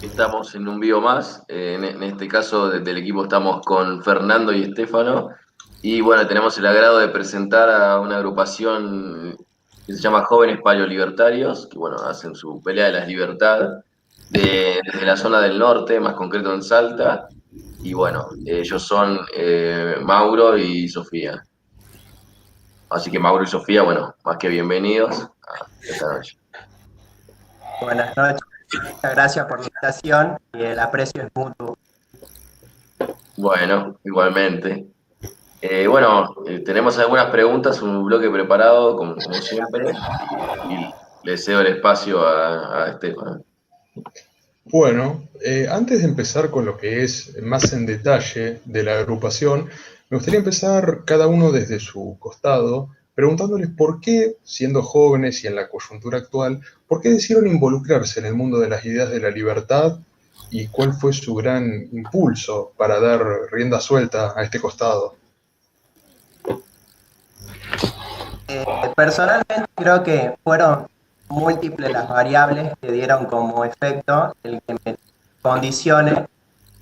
Estamos en un vivo más. En este caso, del equipo estamos con Fernando y Estefano. Y bueno, tenemos el agrado de presentar a una agrupación que se llama Jóvenes Paleolibertarios, que bueno, hacen su pelea de la libertad desde la zona del norte, más concreto en Salta. Y bueno, ellos son Mauro y Sofía. Así que Mauro y Sofía, bueno, más que bienvenidos a esta noche. Buenas noches, muchas gracias por la invitación y el aprecio es mutuo. Bueno, igualmente. Tenemos algunas preguntas, un bloque preparado, como siempre, y le cedo el espacio a Estefan. Bueno, antes de empezar con lo que es más en detalle de la agrupación, me gustaría empezar cada uno desde su costado, preguntándoles por qué, siendo jóvenes y en la coyuntura actual, por qué decidieron involucrarse en el mundo de las ideas de la libertad y cuál fue su gran impulso para dar rienda suelta a este costado. Personalmente creo que fueron múltiples las variables que dieron como efecto el que me condicione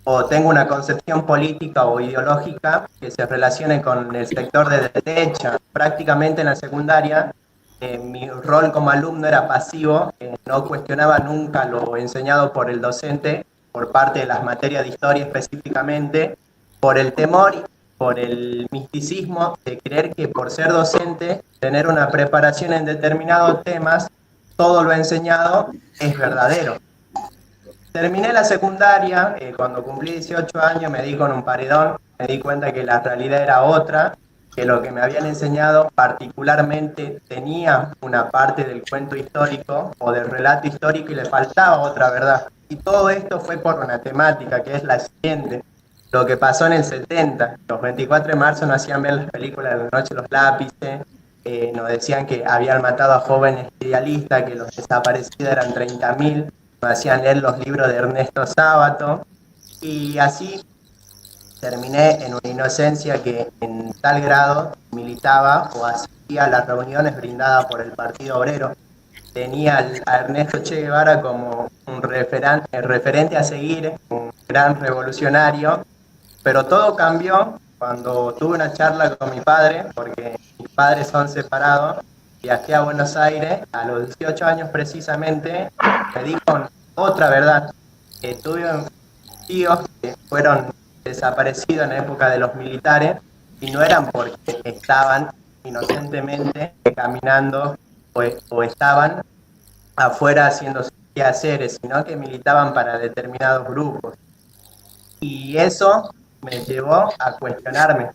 o tenga una concepción política o ideológica que se relacione con el sector de derecha. Prácticamente en la secundaria mi rol como alumno era pasivo, no cuestionaba nunca lo enseñado por el docente por parte de las materias de historia específicamente, por el temor, por el misticismo de creer que por ser docente, tener una preparación en determinados temas, todo lo enseñado es verdadero. Terminé la secundaria, cuando cumplí 18 años me di con un paredón, me di cuenta que la realidad era otra, que lo que me habían enseñado particularmente tenía una parte del cuento histórico o del relato histórico y le faltaba otra verdad. Y todo esto fue por una temática que es la siguiente. Lo que pasó en el 70, los 24 de marzo nos hacían ver las películas de La Noche de los Lápices, nos decían que habían matado a jóvenes idealistas, que los desaparecidos eran 30.000, nos hacían leer los libros de Ernesto Sábato, y así terminé en una inocencia que en tal grado militaba o asistía a las reuniones brindadas por el Partido Obrero. Tenía a Ernesto Che Guevara como un referente a seguir, un gran revolucionario, pero todo cambió cuando tuve una charla con mi padre, porque mis padres son separados. Viajé a Buenos Aires a los 18 años precisamente, me di con otra verdad. Tuve tíos que fueron desaparecidos en la época de los militares y no eran porque estaban inocentemente caminando o estaban afuera haciendo sus quehaceres, sino que militaban para determinados grupos. Y eso me llevó a cuestionarme.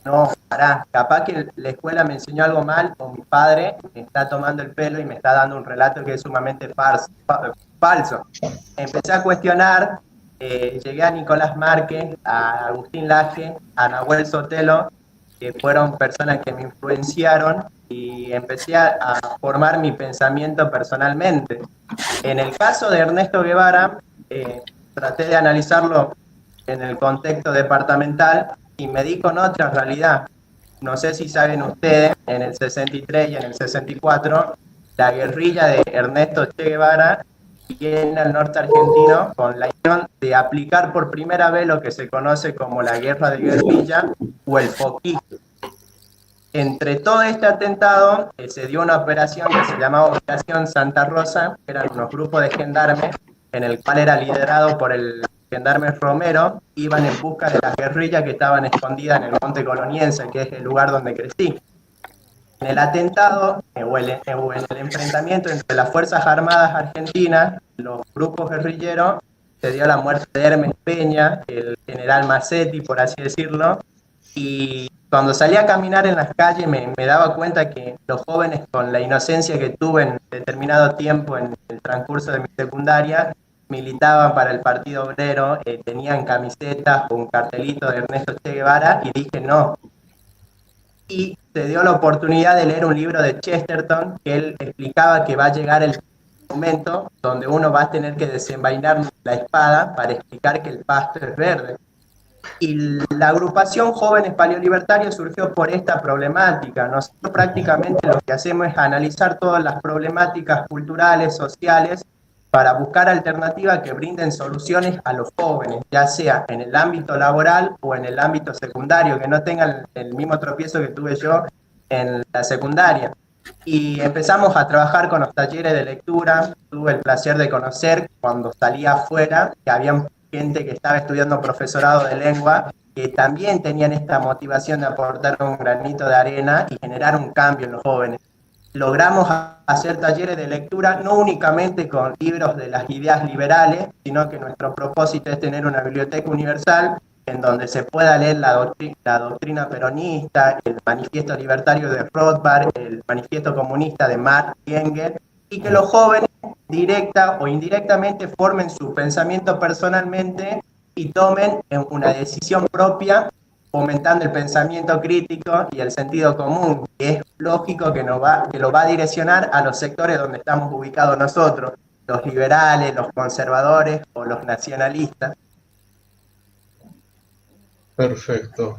No, pará, capaz que la escuela me enseñó algo mal o mi padre me está tomando el pelo y me está dando un relato que es sumamente falso. Empecé a cuestionar, llegué a Nicolás Márquez, a Agustín Laje, a Nahuel Sotelo, que fueron personas que me influenciaron y empecé a formar mi pensamiento personalmente. En el caso de Ernesto Guevara, traté de analizarlo en el contexto departamental y me di con otra realidad. No sé si saben ustedes, en el 63 y en el 64, la guerrilla de Ernesto Che Guevara viene al norte argentino con la idea de aplicar por primera vez lo que se conoce como la guerra de guerrilla o el foquismo. Entre todo este atentado se dio una operación que se llamaba Operación Santa Rosa, que eran unos grupos de gendarmes, en el cual era liderado por el gendarme Romero, iban en busca de las guerrillas que estaban escondidas en el Monte Coloniense, que es el lugar donde crecí. En el atentado o en el enfrentamiento entre las Fuerzas Armadas Argentinas, los grupos guerrilleros, se dio la muerte de Hermes Peña, el general Massetti, por así decirlo, y cuando salí a caminar en las calles me daba cuenta que los jóvenes, con la inocencia que tuve en determinado tiempo en el transcurso de mi secundaria, militaban para el Partido Obrero, tenían camisetas con un cartelito de Ernesto Che Guevara, y dije no. Y se dio la oportunidad de leer un libro de Chesterton, que él explicaba que va a llegar el momento donde uno va a tener que desenvainar la espada para explicar que el pasto es verde. Y la agrupación Jóvenes Paleolibertarios surgió por esta problemática. Nosotros prácticamente lo que hacemos es analizar todas las problemáticas culturales, sociales, para buscar alternativas que brinden soluciones a los jóvenes, ya sea en el ámbito laboral o en el ámbito secundario, que no tengan el mismo tropiezo que tuve yo en la secundaria. Y empezamos a trabajar con los talleres de lectura. Tuve el placer de conocer cuando salía afuera que había gente que estaba estudiando profesorado de lengua que también tenían esta motivación de aportar un granito de arena y generar un cambio en los jóvenes. Logramos hacer talleres de lectura no únicamente con libros de las ideas liberales, sino que nuestro propósito es tener una biblioteca universal en donde se pueda leer la doctrina peronista, el manifiesto libertario de Rothbard, el manifiesto comunista de Marx y Engels, y que los jóvenes, directa o indirectamente, formen su pensamiento personalmente y tomen una decisión propia, fomentando el pensamiento crítico y el sentido común, que es lógico que lo va a direccionar a los sectores donde estamos ubicados nosotros, los liberales, los conservadores o los nacionalistas. Perfecto.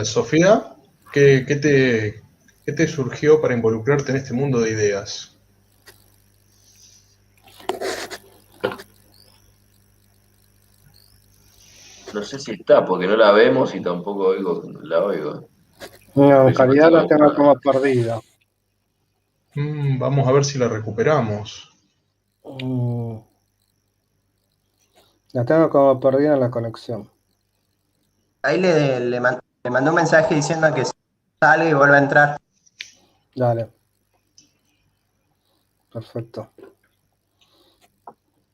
Sofía, ¿qué te surgió para involucrarte en este mundo de ideas? No sé si está, porque no la vemos y tampoco la oigo. No, en Pero siempre calidad está la tengo ocupada. como perdida. Vamos a ver si la recuperamos. Mm, La tengo como perdida en la conexión. Ahí le mandé un mensaje diciendo que salga y vuelva a entrar. Dale. Perfecto.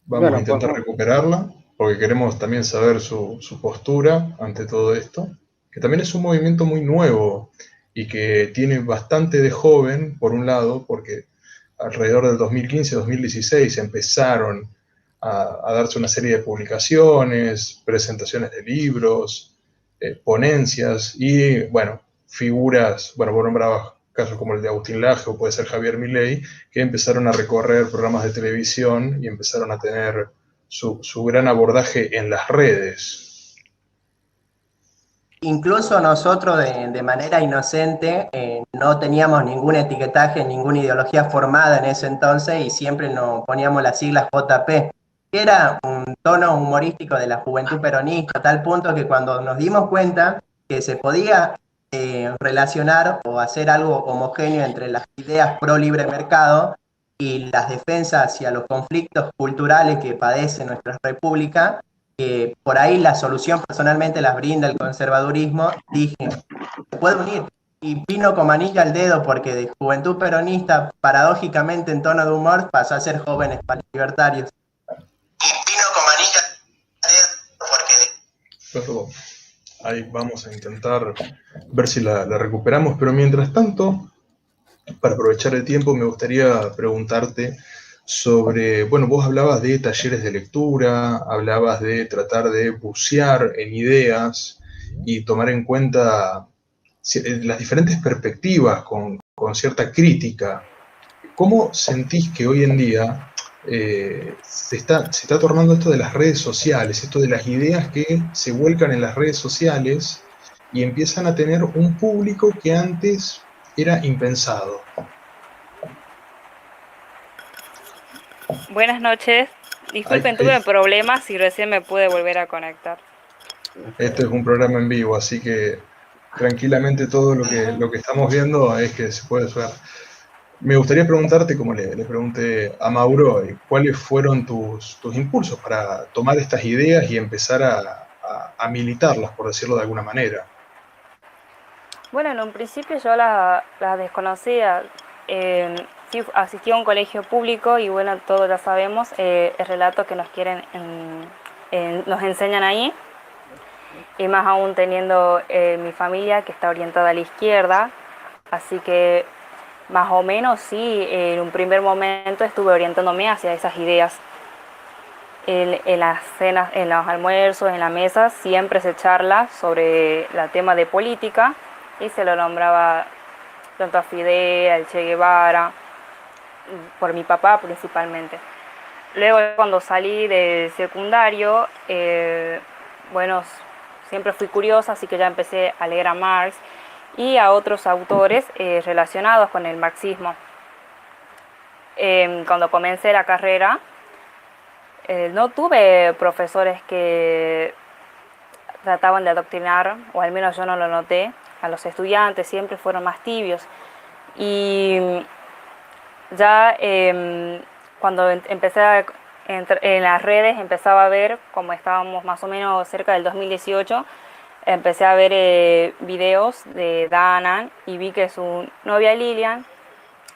Vamos a Bueno, pues intentar recuperarla, porque queremos también saber su postura ante todo esto, que también es un movimiento muy nuevo y que tiene bastante de joven, por un lado, porque alrededor del 2015-2016 empezaron a darse una serie de publicaciones, presentaciones de libros, ponencias y, bueno, figuras, bueno, vos nombrabas casos como el de Agustín Laje o puede ser Javier Milei, que empezaron a recorrer programas de televisión y empezaron a tener su gran abordaje en las redes. Incluso nosotros de manera inocente no teníamos ningún etiquetaje, ninguna ideología formada en ese entonces y siempre nos poníamos las siglas JP, que era un tono humorístico de la juventud peronista, a tal punto que cuando nos dimos cuenta que se podía relacionar o hacer algo homogéneo entre las ideas pro libre mercado y las defensas hacia los conflictos culturales que padece nuestra república, que por ahí la solución personalmente las brinda el conservadurismo, dije, se puede unir. Y vino como anillo al dedo porque de juventud peronista, paradójicamente en tono de humor, pasó a ser jóvenes libertarios. Y vino como anillo al dedo porque... Perdón. Ahí vamos a intentar ver si la recuperamos, pero mientras tanto, para aprovechar el tiempo, me gustaría preguntarte sobre, bueno, vos hablabas de talleres de lectura, hablabas de tratar de bucear en ideas y tomar en cuenta las diferentes perspectivas con cierta crítica. ¿Cómo sentís que hoy en día se está tornando esto de las redes sociales, esto de las ideas que se vuelcan en las redes sociales y empiezan a tener un público que antes era impensado? Buenas noches. Disculpen, tuve problemas y recién me pude volver a conectar. Este es un programa en vivo, así que tranquilamente todo lo que estamos viendo es que se puede ver. Me gustaría preguntarte, como le pregunté a Mauro, ¿cuáles fueron tus impulsos para tomar estas ideas y empezar a militarlas, por decirlo de alguna manera? Bueno, en un principio yo las desconocía. Sí, asistí a un colegio público y bueno, todos ya sabemos el relato que nos quieren, nos enseñan ahí. Y más aún teniendo mi familia que está orientada a la izquierda. Así que más o menos sí, en un primer momento estuve orientándome hacia esas ideas. En las cenas, en los almuerzos, en la mesa, siempre se charla sobre el tema de política y se lo nombraba tanto a Fidel, al Che Guevara, por mi papá principalmente. Luego cuando salí del secundario, bueno, siempre fui curiosa, así que ya empecé a leer a Marx y a otros autores relacionados con el marxismo. Cuando comencé la carrera, no tuve profesores que trataban de adoctrinar, o al menos yo no lo noté, a los estudiantes, siempre fueron más tibios. Y ya cuando empecé en las redes, empezaba a ver, como estábamos más o menos cerca del 2018, empecé a ver videos de Danan y vi que su novia Lilian,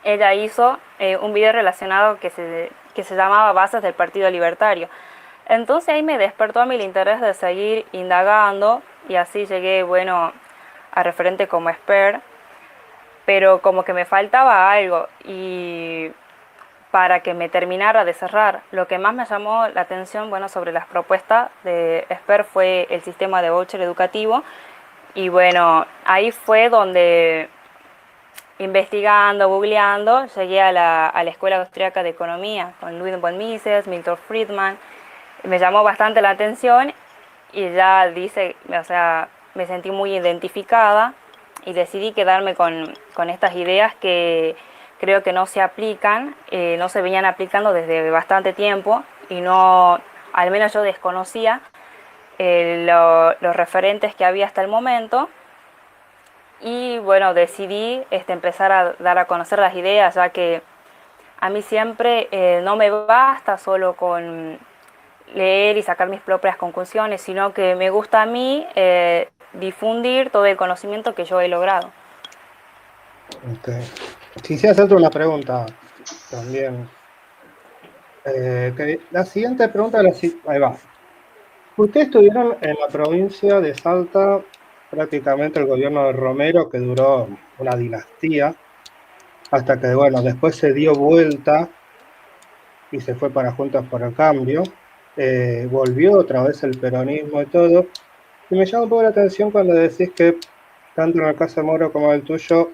ella hizo un video relacionado que se llamaba Bases del Partido Libertario. Entonces ahí me despertó a mí el interés de seguir indagando y así llegué, bueno, a referente como expert, pero como que me faltaba algo y para que me terminara de cerrar. Lo que más me llamó la atención, bueno, sobre las propuestas de expert fue el sistema de voucher educativo y bueno, ahí fue donde investigando, googleando, llegué a la Escuela Austriaca de Economía con Ludwig von Mises, Milton Friedman. Me llamó bastante la atención y ya me sentí muy identificada y decidí quedarme con estas ideas que creo que no se aplican, no se venían aplicando desde bastante tiempo y no, al menos yo desconocía los referentes que había hasta el momento. Y bueno, decidí empezar a dar a conocer las ideas, ya que a mí siempre no me basta solo con leer y sacar mis propias conclusiones, sino que me gusta a mí difundir todo el conocimiento que yo he logrado. Okay. Quisiera hacerte una pregunta también. La siguiente pregunta, ahí va. Ustedes estuvieron en la provincia de Salta prácticamente el gobierno de Romero, que duró una dinastía, hasta que, bueno, después se dio vuelta y se fue para Juntos por el Cambio. Volvió otra vez el peronismo y todo. Y me llama un poco la atención cuando decís que, tanto en el caso de Moro como en el tuyo,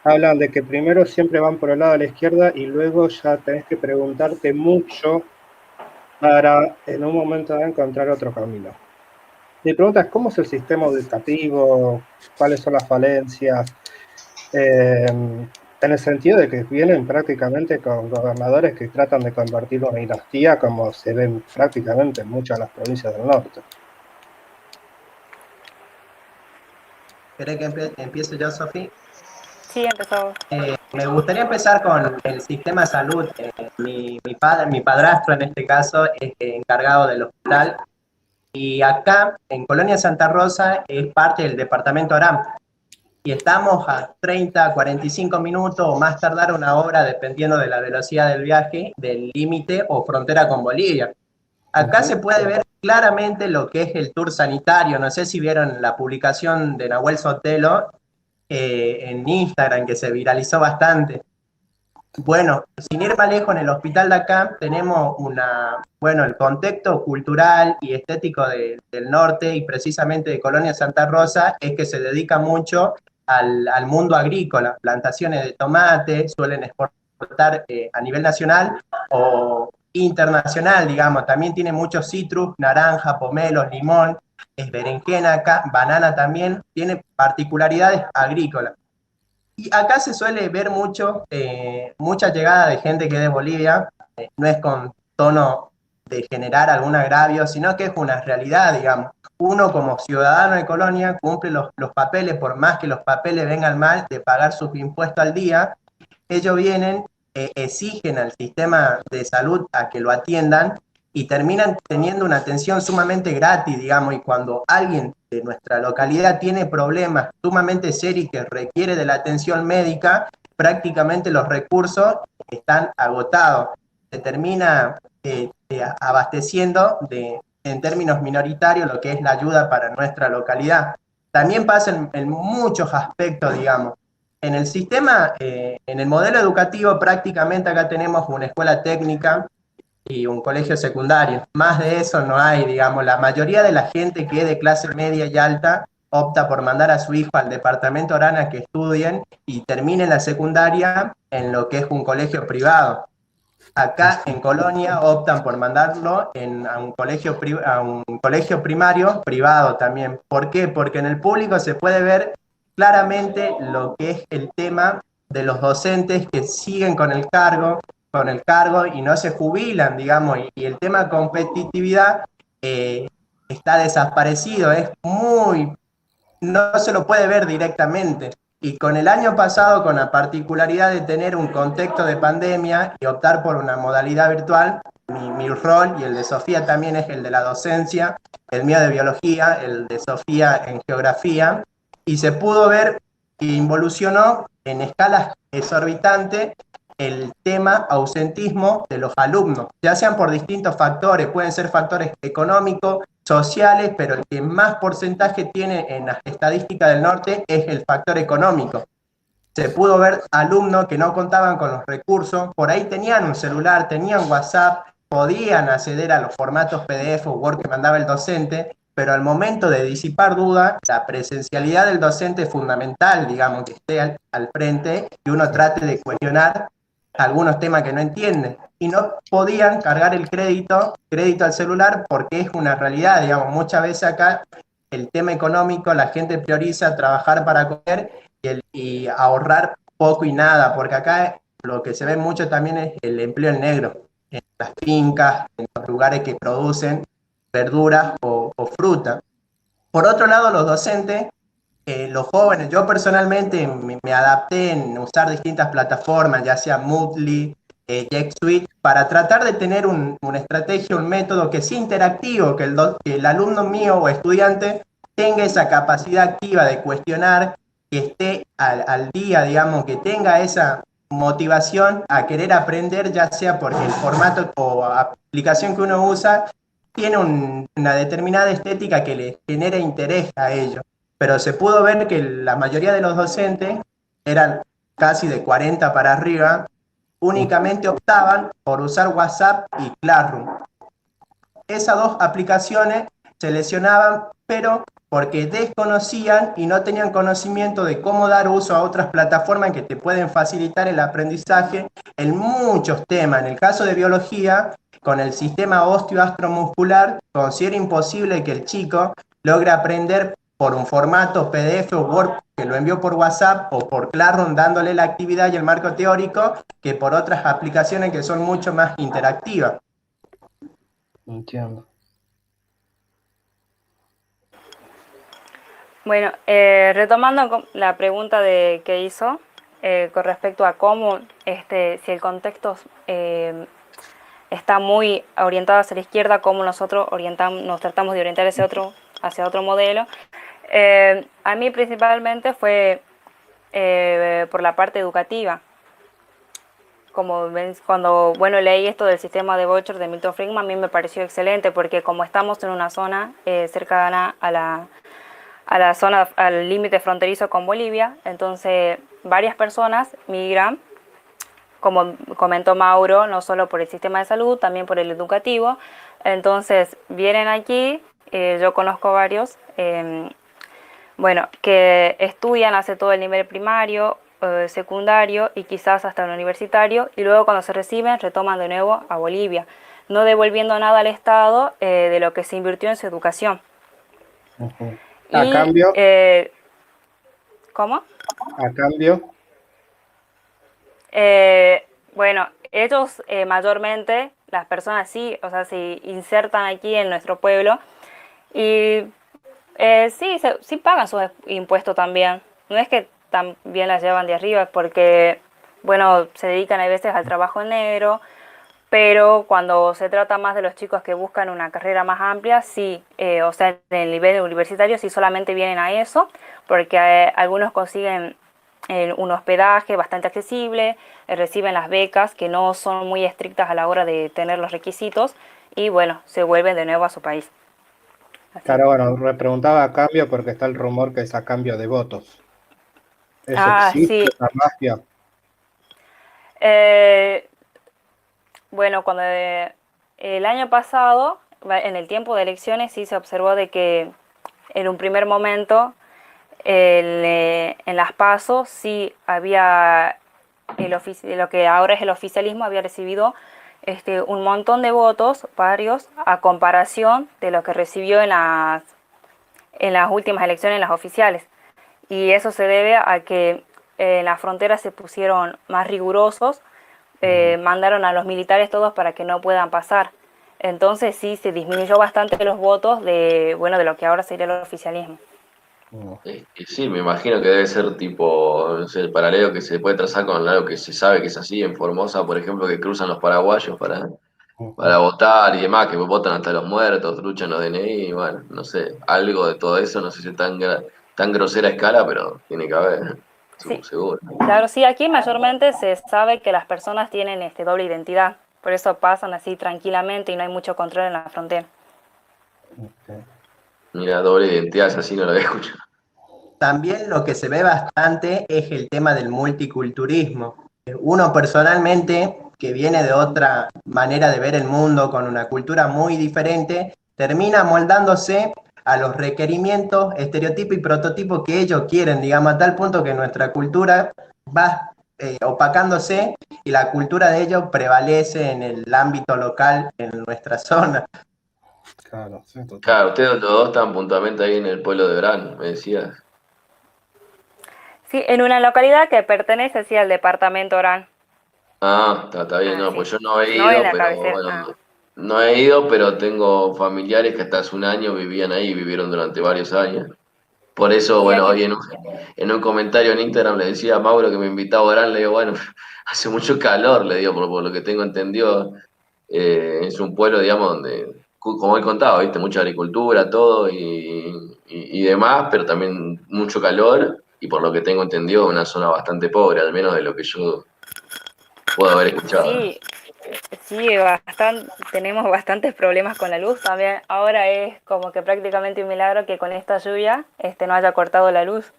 hablan de que primero siempre van por el lado de la izquierda y luego ya tenés que preguntarte mucho para en un momento de encontrar otro camino. Mi pregunta es, ¿cómo es el sistema educativo? ¿Cuáles son las falencias? En el sentido de que vienen prácticamente con gobernadores que tratan de convertir una dinastía, como se ven prácticamente en muchas de las provincias del norte. ¿Querés que empiece yo, Sofi? Sí, empezó. Me gustaría empezar con el sistema de salud. Mi padrastro en este caso es encargado del hospital. Y acá, en Colonia Santa Rosa, es parte del departamento Aram. Y estamos a 30, 45 minutos o más tardar una hora, dependiendo de la velocidad del viaje, del límite o frontera con Bolivia. Acá se puede ver claramente lo que es el tour sanitario. No sé si vieron la publicación de Nahuel Sotelo en Instagram, que se viralizó bastante. Bueno, sin ir más lejos, en el hospital de acá tenemos el contexto cultural y estético del norte y precisamente de Colonia Santa Rosa es que se dedica mucho al mundo agrícola, plantaciones de tomate, suelen exportar a nivel nacional o internacional, digamos, también tiene muchos citrus, naranja, pomelos, limón, es berenjena acá, banana también, tiene particularidades agrícolas. Y acá se suele ver mucha llegada de gente que es de Bolivia, no es con tono de generar algún agravio, sino que es una realidad, digamos. Uno como ciudadano de Colonia cumple los papeles, por más que los papeles vengan mal, de pagar sus impuestos al día, ellos vienen, exigen al sistema de salud a que lo atiendan y terminan teniendo una atención sumamente gratis, digamos, y cuando alguien de nuestra localidad tiene problemas sumamente serios que requiere de la atención médica, prácticamente los recursos están agotados. Se termina abasteciendo en términos minoritarios lo que es la ayuda para nuestra localidad. También pasa en muchos aspectos, digamos. En el sistema, en el modelo educativo, prácticamente acá tenemos una escuela técnica y un colegio secundario. Más de eso no hay, digamos. La mayoría de la gente que es de clase media y alta opta por mandar a su hijo al departamento Orán a que estudien y terminen la secundaria en lo que es un colegio privado. Acá en Colonia optan por mandarlo a un colegio primario privado también. ¿Por qué? Porque en el público se puede ver claramente lo que es el tema de los docentes que siguen con el cargo, con el cargo y no se jubilan, digamos, y el tema competitividad está desaparecido, es muy, no se lo puede ver directamente. Y con el año pasado, con la particularidad de tener un contexto de pandemia y optar por una modalidad virtual, mi rol y el de Sofía también es el de la docencia, el mío de biología, el de Sofía en geografía, y se pudo ver que involucionó en escalas exorbitantes el tema ausentismo de los alumnos, ya sean por distintos factores, pueden ser factores económicos, sociales, pero el que más porcentaje tiene en las estadísticas del norte es el factor económico. Se pudo ver alumnos que no contaban con los recursos, por ahí tenían un celular, tenían WhatsApp, podían acceder a los formatos PDF o Word que mandaba el docente, pero al momento de disipar dudas, la presencialidad del docente es fundamental, digamos, que esté al frente y uno trate de cuestionar algunos temas que no entienden. Y no podían cargar el crédito al celular porque es una realidad, digamos, muchas veces acá el tema económico, la gente prioriza trabajar para comer y ahorrar poco y nada, porque acá lo que se ve mucho también es el empleo en negro, en las fincas, en los lugares que producen verduras o fruta. Por otro lado, los docentes, los jóvenes, yo personalmente me adapté en usar distintas plataformas, ya sea Moodle, G Suite, para tratar de tener una estrategia, un método que sea interactivo, que el alumno mío o estudiante tenga esa capacidad activa de cuestionar, que esté al día, digamos, que tenga esa motivación a querer aprender, ya sea porque el formato o aplicación que uno usa tiene una determinada estética que le genera interés a ellos. Pero se pudo ver que la mayoría de los docentes, eran casi de 40 para arriba, únicamente optaban por usar WhatsApp y Classroom. Esas dos aplicaciones se lesionaban, pero porque desconocían y no tenían conocimiento de cómo dar uso a otras plataformas que te pueden facilitar el aprendizaje en muchos temas. En el caso de biología, con el sistema osteoastromuscular, considera imposible que el chico logre aprender por un formato PDF o Word que lo envió por WhatsApp o por Classroom dándole la actividad y el marco teórico, que por otras aplicaciones que son mucho más interactivas. Entiendo. Bueno, retomando la pregunta que hizo con respecto a cómo, si el contexto está muy orientado hacia la izquierda, cómo nosotros nos tratamos de orientar hacia otro modelo. A mí principalmente fue por la parte educativa. Como ven, cuando leí esto del sistema de voucher de Milton Friedman, a mí me pareció excelente, porque como estamos en una zona cercana a la zona, al límite fronterizo con Bolivia, entonces varias personas migran, como comentó Mauro, no solo por el sistema de salud, también por el educativo. Entonces vienen aquí, yo conozco varios, que estudian hace todo el nivel primario, secundario y quizás hasta el universitario, y luego cuando se reciben retoman de nuevo a Bolivia, no devolviendo nada al Estado de lo que se invirtió en su educación. Uh-huh. A cambio, ¿cómo? A cambio, ellos mayormente, las personas sí, o sea, se insertan aquí en nuestro pueblo y sí pagan sus impuestos también. No es que también las llevan de arriba, porque, se dedican a veces al trabajo en negro, pero cuando se trata más de los chicos que buscan una carrera más amplia, sí, o sea, en el nivel universitario sí solamente vienen a eso, porque algunos consiguen un hospedaje bastante accesible, reciben las becas que no son muy estrictas a la hora de tener los requisitos y se vuelven de nuevo a su país. Así. Claro, me preguntaba a cambio porque está el rumor que es a cambio de votos. ¿Eso existe, sí. esa magia? Cuando el año pasado, en el tiempo de elecciones, sí se observó de que en un primer momento en las PASO sí había lo que ahora es el oficialismo, había recibido un montón de votos, varios, a comparación de lo que recibió en las últimas elecciones, en las oficiales. Y eso se debe a que en las fronteras se pusieron más rigurosos mandaron a los militares todos para que no puedan pasar. Entonces sí, se disminuyó bastante los votos de lo que ahora sería el oficialismo. Y sí, me imagino que debe ser tipo, no sé, el paralelo que se puede trazar con algo que se sabe que es así en Formosa, por ejemplo, que cruzan los paraguayos para votar y demás, que votan hasta los muertos, truchan los DNI, y bueno, no sé, algo de todo eso, no sé si es tan grosera escala, pero tiene que haber, Sí, seguro. claro, sí, aquí mayormente se sabe que las personas tienen doble identidad, por eso pasan así tranquilamente y no hay mucho control en la frontera. Mira, doble identidad, es así, no lo había escuchado. También lo que se ve bastante es el tema del multiculturismo. Uno personalmente, que viene de otra manera de ver el mundo, con una cultura muy diferente, termina moldándose a los requerimientos, estereotipos y prototipos que ellos quieren, digamos, a tal punto que nuestra cultura va opacándose y la cultura de ellos prevalece en el ámbito local, en nuestra zona. Claro, sí, total. Claro, ustedes los dos están puntualmente ahí en el pueblo de Orán, me decías. Sí, en una localidad que pertenece sí, al departamento Orán. Ah, está bien, no, Sí. pues yo no he No en ido, la pero cabecera. bueno, no he ido, pero tengo familiares que hasta hace un año vivían ahí, vivieron durante varios años. Por eso, Sí, bueno, aquí. hoy en un comentario en Instagram le decía a Mauro que me invitaba a Orán, le digo, bueno, hace mucho calor, le digo, por lo que tengo entendido, es un pueblo, digamos, donde, como él contaba, viste, mucha agricultura, todo y demás, pero también mucho calor, y por lo que tengo entendido, una zona bastante pobre, al menos de lo que yo puedo haber escuchado. Sí, sí, tenemos bastantes problemas con la luz también. Ahora es como que prácticamente un milagro que con esta lluvia no haya cortado la luz.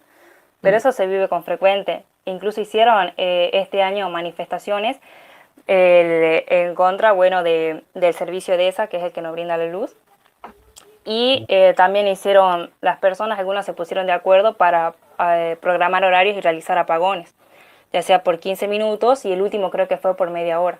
Pero eso se vive con frecuente. Incluso hicieron este año manifestaciones en contra, del servicio de ESA, que es el que nos brinda la luz. Y también hicieron, las personas, algunas se pusieron de acuerdo para programar horarios y realizar apagones, ya sea por 15 minutos y el último creo que fue por media hora.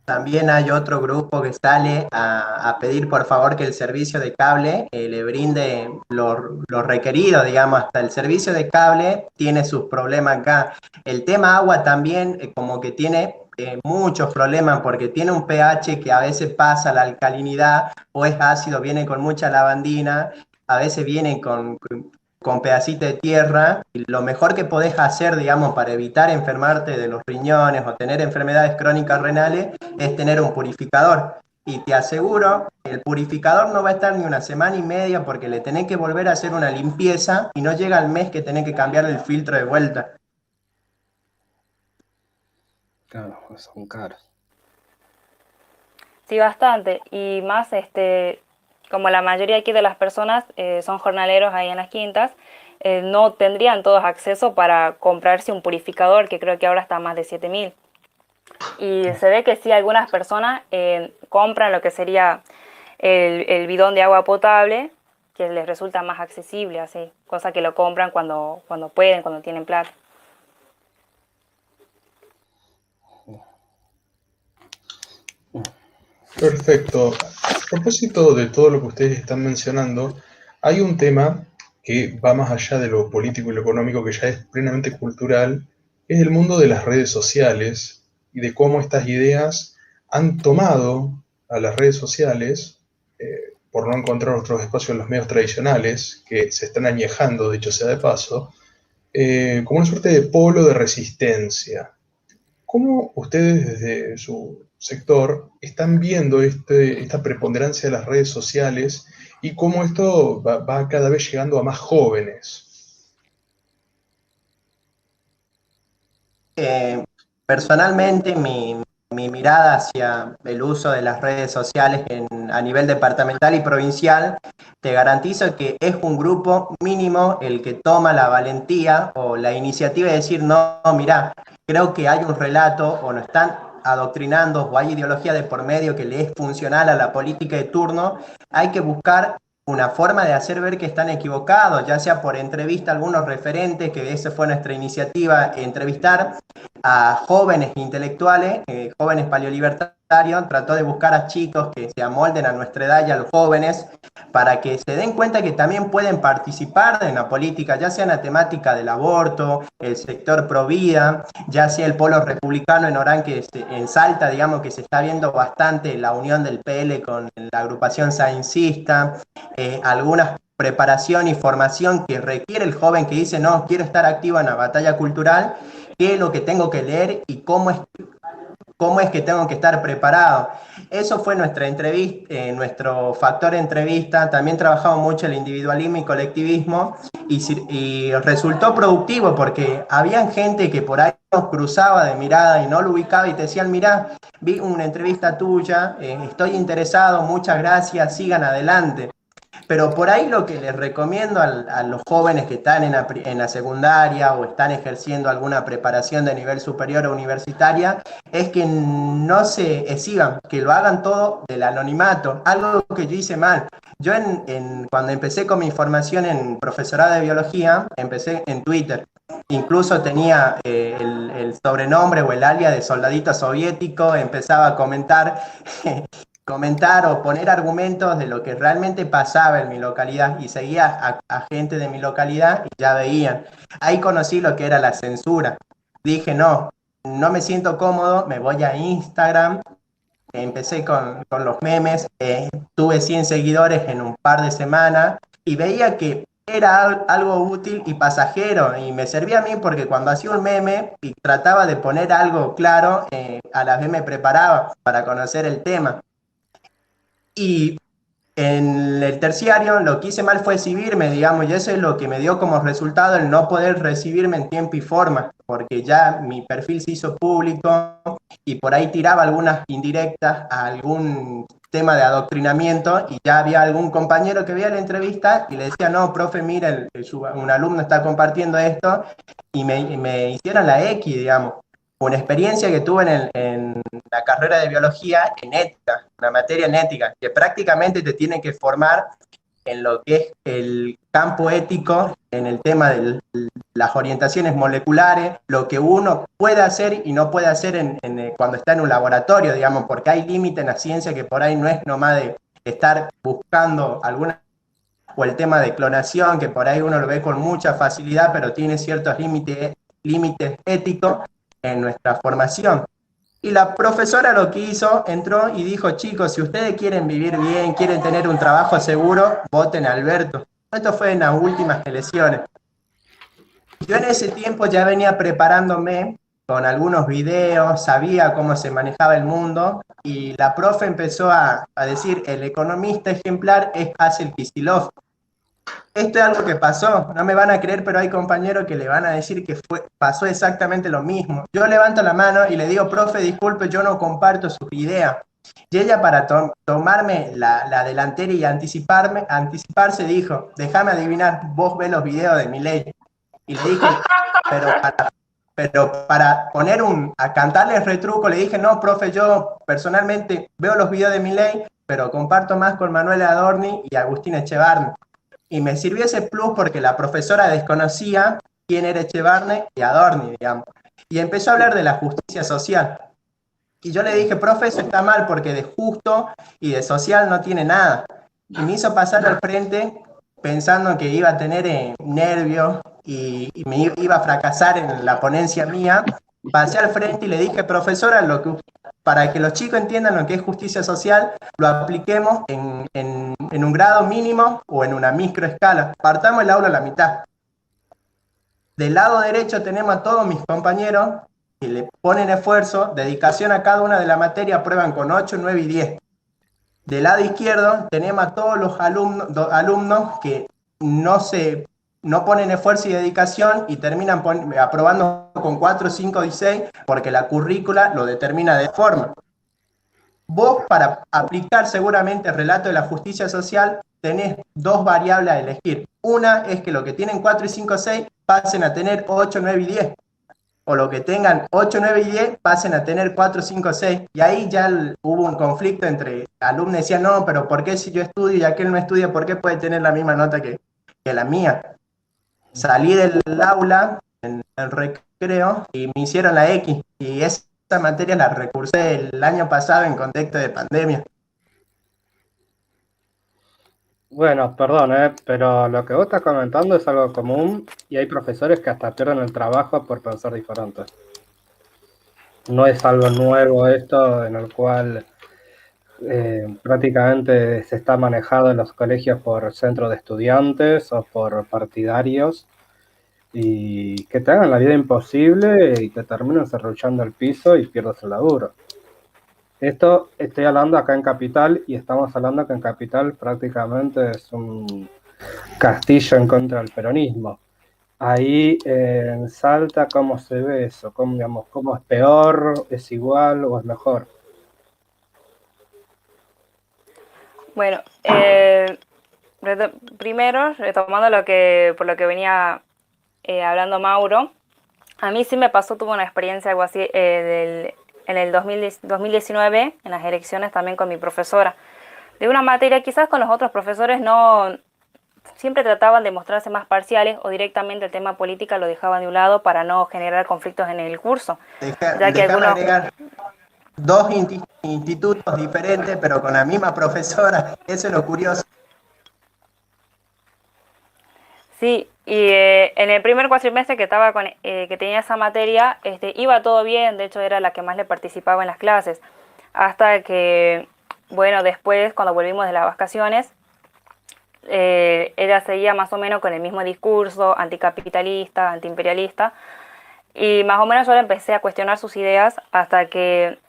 También hay otro grupo que sale a pedir por favor que el servicio de cable le brinde lo requerido, digamos, hasta el servicio de cable tiene sus problemas acá. El tema agua también como que tiene muchos problemas porque tiene un pH que a veces pasa la alcalinidad o es ácido, viene con mucha lavandina, a veces viene con pedacitos de tierra, y lo mejor que podés hacer, digamos, para evitar enfermarte de los riñones o tener enfermedades crónicas renales, es tener un purificador. Y te aseguro que el purificador no va a estar ni una semana y media porque le tenés que volver a hacer una limpieza y no llega al mes que tenés que cambiarle el filtro de vuelta. Claro, son caros. Sí, bastante. Y más, como la mayoría aquí de las personas son jornaleros ahí en las quintas, no tendrían todos acceso para comprarse un purificador, que creo que ahora está a más de 7.000. Y se ve que sí, algunas personas compran lo que sería el bidón de agua potable, que les resulta más accesible, así, cosa que lo compran cuando pueden, cuando tienen plata. Perfecto. A propósito de todo lo que ustedes están mencionando, hay un tema que va más allá de lo político y lo económico, que ya es plenamente cultural, es el mundo de las redes sociales y de cómo estas ideas han tomado a las redes sociales, por no encontrar otros espacios en los medios tradicionales, que se están añejando, dicho sea de paso, como una suerte de polo de resistencia. ¿Cómo ustedes desde su sector están viendo esta preponderancia de las redes sociales y cómo esto va cada vez llegando a más jóvenes? Personalmente, mi mirada hacia el uso de las redes sociales a nivel departamental y provincial, te garantizo que es un grupo mínimo el que toma la valentía o la iniciativa de decir, no, mira, creo que hay un relato o nos están adoctrinando o hay ideología de por medio que le es funcional a la política de turno, hay que buscar una forma de hacer ver que están equivocados, ya sea por entrevista a algunos referentes, que esa fue nuestra iniciativa, entrevistar, a jóvenes intelectuales, jóvenes paleolibertarios, trató de buscar a chicos que se amolden a nuestra edad y a los jóvenes para que se den cuenta que también pueden participar en la política, ya sea en la temática del aborto, el sector pro vida, ya sea el polo republicano en Orán, que en Salta, digamos que se está viendo bastante la unión del PL con la agrupación saincista, algunas preparación y formación que requiere el joven que dice, no, quiero estar activo en la batalla cultural, qué es lo que tengo que leer y cómo es que tengo que estar preparado. Eso fue nuestra entrevista, nuestro factor entrevista. También trabajamos mucho el individualismo y colectivismo y resultó productivo porque había gente que por ahí nos cruzaba de mirada y no lo ubicaba y te decían, mirá, vi una entrevista tuya, estoy interesado, muchas gracias, sigan adelante. Pero por ahí lo que les recomiendo a los jóvenes que están en la secundaria o están ejerciendo alguna preparación de nivel superior o universitaria es que no se exhiban, que lo hagan todo del anonimato, algo que yo hice mal. Yo cuando empecé con mi formación en profesorado de biología, empecé en Twitter. Incluso tenía el sobrenombre o el alias de soldadito soviético, empezaba a comentar o poner argumentos de lo que realmente pasaba en mi localidad y seguía a gente de mi localidad y ya veían. Ahí conocí lo que era la censura. Dije, no me siento cómodo, me voy a Instagram. Empecé con los memes, tuve 100 seguidores en un par de semanas y veía que era algo útil y pasajero y me servía a mí porque cuando hacía un meme y trataba de poner algo claro, a la vez me preparaba para conocer el tema. Y en el terciario lo que hice mal fue exhibirme, digamos, y eso es lo que me dio como resultado el no poder recibirme en tiempo y forma, porque ya mi perfil se hizo público y por ahí tiraba algunas indirectas a algún tema de adoctrinamiento y ya había algún compañero que veía la entrevista y le decía, no, profe, mira, un alumno está compartiendo esto y me hicieron la X, digamos. Una experiencia que tuve en la carrera de biología en ética, una materia en ética, que prácticamente te tiene que formar en lo que es el campo ético, en el tema de las orientaciones moleculares, lo que uno puede hacer y no puede hacer cuando está en un laboratorio, digamos, porque hay límite en la ciencia que por ahí no es nomás de estar buscando alguna, o el tema de clonación, que por ahí uno lo ve con mucha facilidad, pero tiene ciertos límites éticos en nuestra formación. Y la profesora lo que hizo, entró y dijo, chicos, si ustedes quieren vivir bien, quieren tener un trabajo seguro, voten a Alberto. Esto fue en las últimas elecciones. Yo en ese tiempo ya venía preparándome con algunos videos, sabía cómo se manejaba el mundo, y la profe empezó a decir, el economista ejemplar es Hazel Kicillof. Esto es algo que pasó, no me van a creer, pero hay compañeros que le van a decir que pasó exactamente lo mismo. Yo levanto la mano y le digo, profe, disculpe, yo no comparto sus ideas. Y ella, para tomarme la delantera y anticiparse, dijo, déjame adivinar, vos ves los videos de Milei. Y le dije, pero para a cantarle el retruco, le dije, no, profe, yo personalmente veo los videos de Milei, pero comparto más con Manuel Adorni y Agustín Echevarne. Y me sirvió ese plus porque la profesora desconocía quién era Echevarne y Adorni, digamos. Y empezó a hablar de la justicia social. Y yo le dije, profe, eso está mal porque de justo y de social no tiene nada. Y me hizo pasar al frente pensando que iba a tener nervios y me iba a fracasar en la ponencia mía. Pasé al frente y le dije, profesora, para que los chicos entiendan lo que es justicia social, lo apliquemos en un grado mínimo o en una microescala. Partamos el aula a la mitad. Del lado derecho tenemos a todos mis compañeros que le ponen esfuerzo, dedicación a cada una de las materias, aprueban con 8, 9 y 10. Del lado izquierdo tenemos a todos los alumnos que no ponen esfuerzo y dedicación y terminan aprobando con 4, 5 y 6 porque la currícula lo determina de forma. Vos, para aplicar seguramente el relato de la justicia social, tenés dos variables a elegir. Una es que los que tienen 4 y 5 y 6 pasen a tener 8, 9 y 10. O los que tengan 8, 9 y 10 pasen a tener 4, 5, 6. Y ahí ya hubo un conflicto entre alumnos que decían, no, pero ¿por qué si yo estudio y aquel no estudia, por qué puede tener la misma nota que la mía? Salí del aula en el recreo y me hicieron la X. Y esa materia la recursé el año pasado en contexto de pandemia. Bueno, perdón, pero lo que vos estás comentando es algo común y hay profesores que hasta pierden el trabajo por pensar diferente. No es algo nuevo esto en el cual prácticamente se está manejado en los colegios por centros de estudiantes o por partidarios y que te hagan la vida imposible y te terminen cerruchando el piso y pierdas el laburo. Esto estoy hablando acá en Capital y estamos hablando que en Capital prácticamente es un castillo en contra del peronismo. Ahí en Salta, ¿cómo se ve eso? ¿Cómo, digamos, cómo es peor, es igual o es mejor? Bueno, primero, retomando por lo que venía hablando Mauro, a mí sí me pasó, tuve una experiencia algo así en el 2019, en las elecciones también con mi profesora, de una materia, quizás con los otros profesores no, siempre trataban de mostrarse más parciales o directamente el tema política lo dejaban de un lado para no generar conflictos en el curso, ya que Déjame algunos... agregar dos institutos diferentes, pero con la misma profesora. Eso es lo curioso. Sí, y en el primer cuatrimestre que estaba que tenía esa materia, iba todo bien, de hecho era la que más le participaba en las clases, hasta que, bueno, después cuando volvimos de las vacaciones, ella seguía más o menos con el mismo discurso anticapitalista, antiimperialista, y más o menos yo le empecé a cuestionar sus ideas hasta que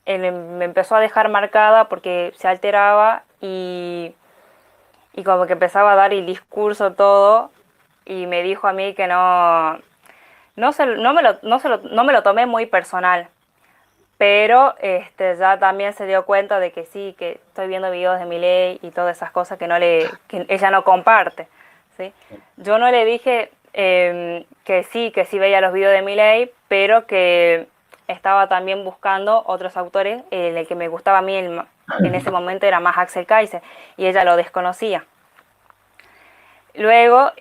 él me empezó a dejar marcada porque se alteraba y como que empezaba a dar el discurso todo y me dijo a mí que no me lo tomé muy personal, pero ya también se dio cuenta de que sí, que estoy viendo videos de Milei y todas esas cosas que ella no comparte, ¿sí? Yo no le dije que sí veía los videos de Milei, pero que estaba también buscando otros autores, el que me gustaba a mí en ese momento era más Axel Kaiser, y ella lo desconocía. Luego,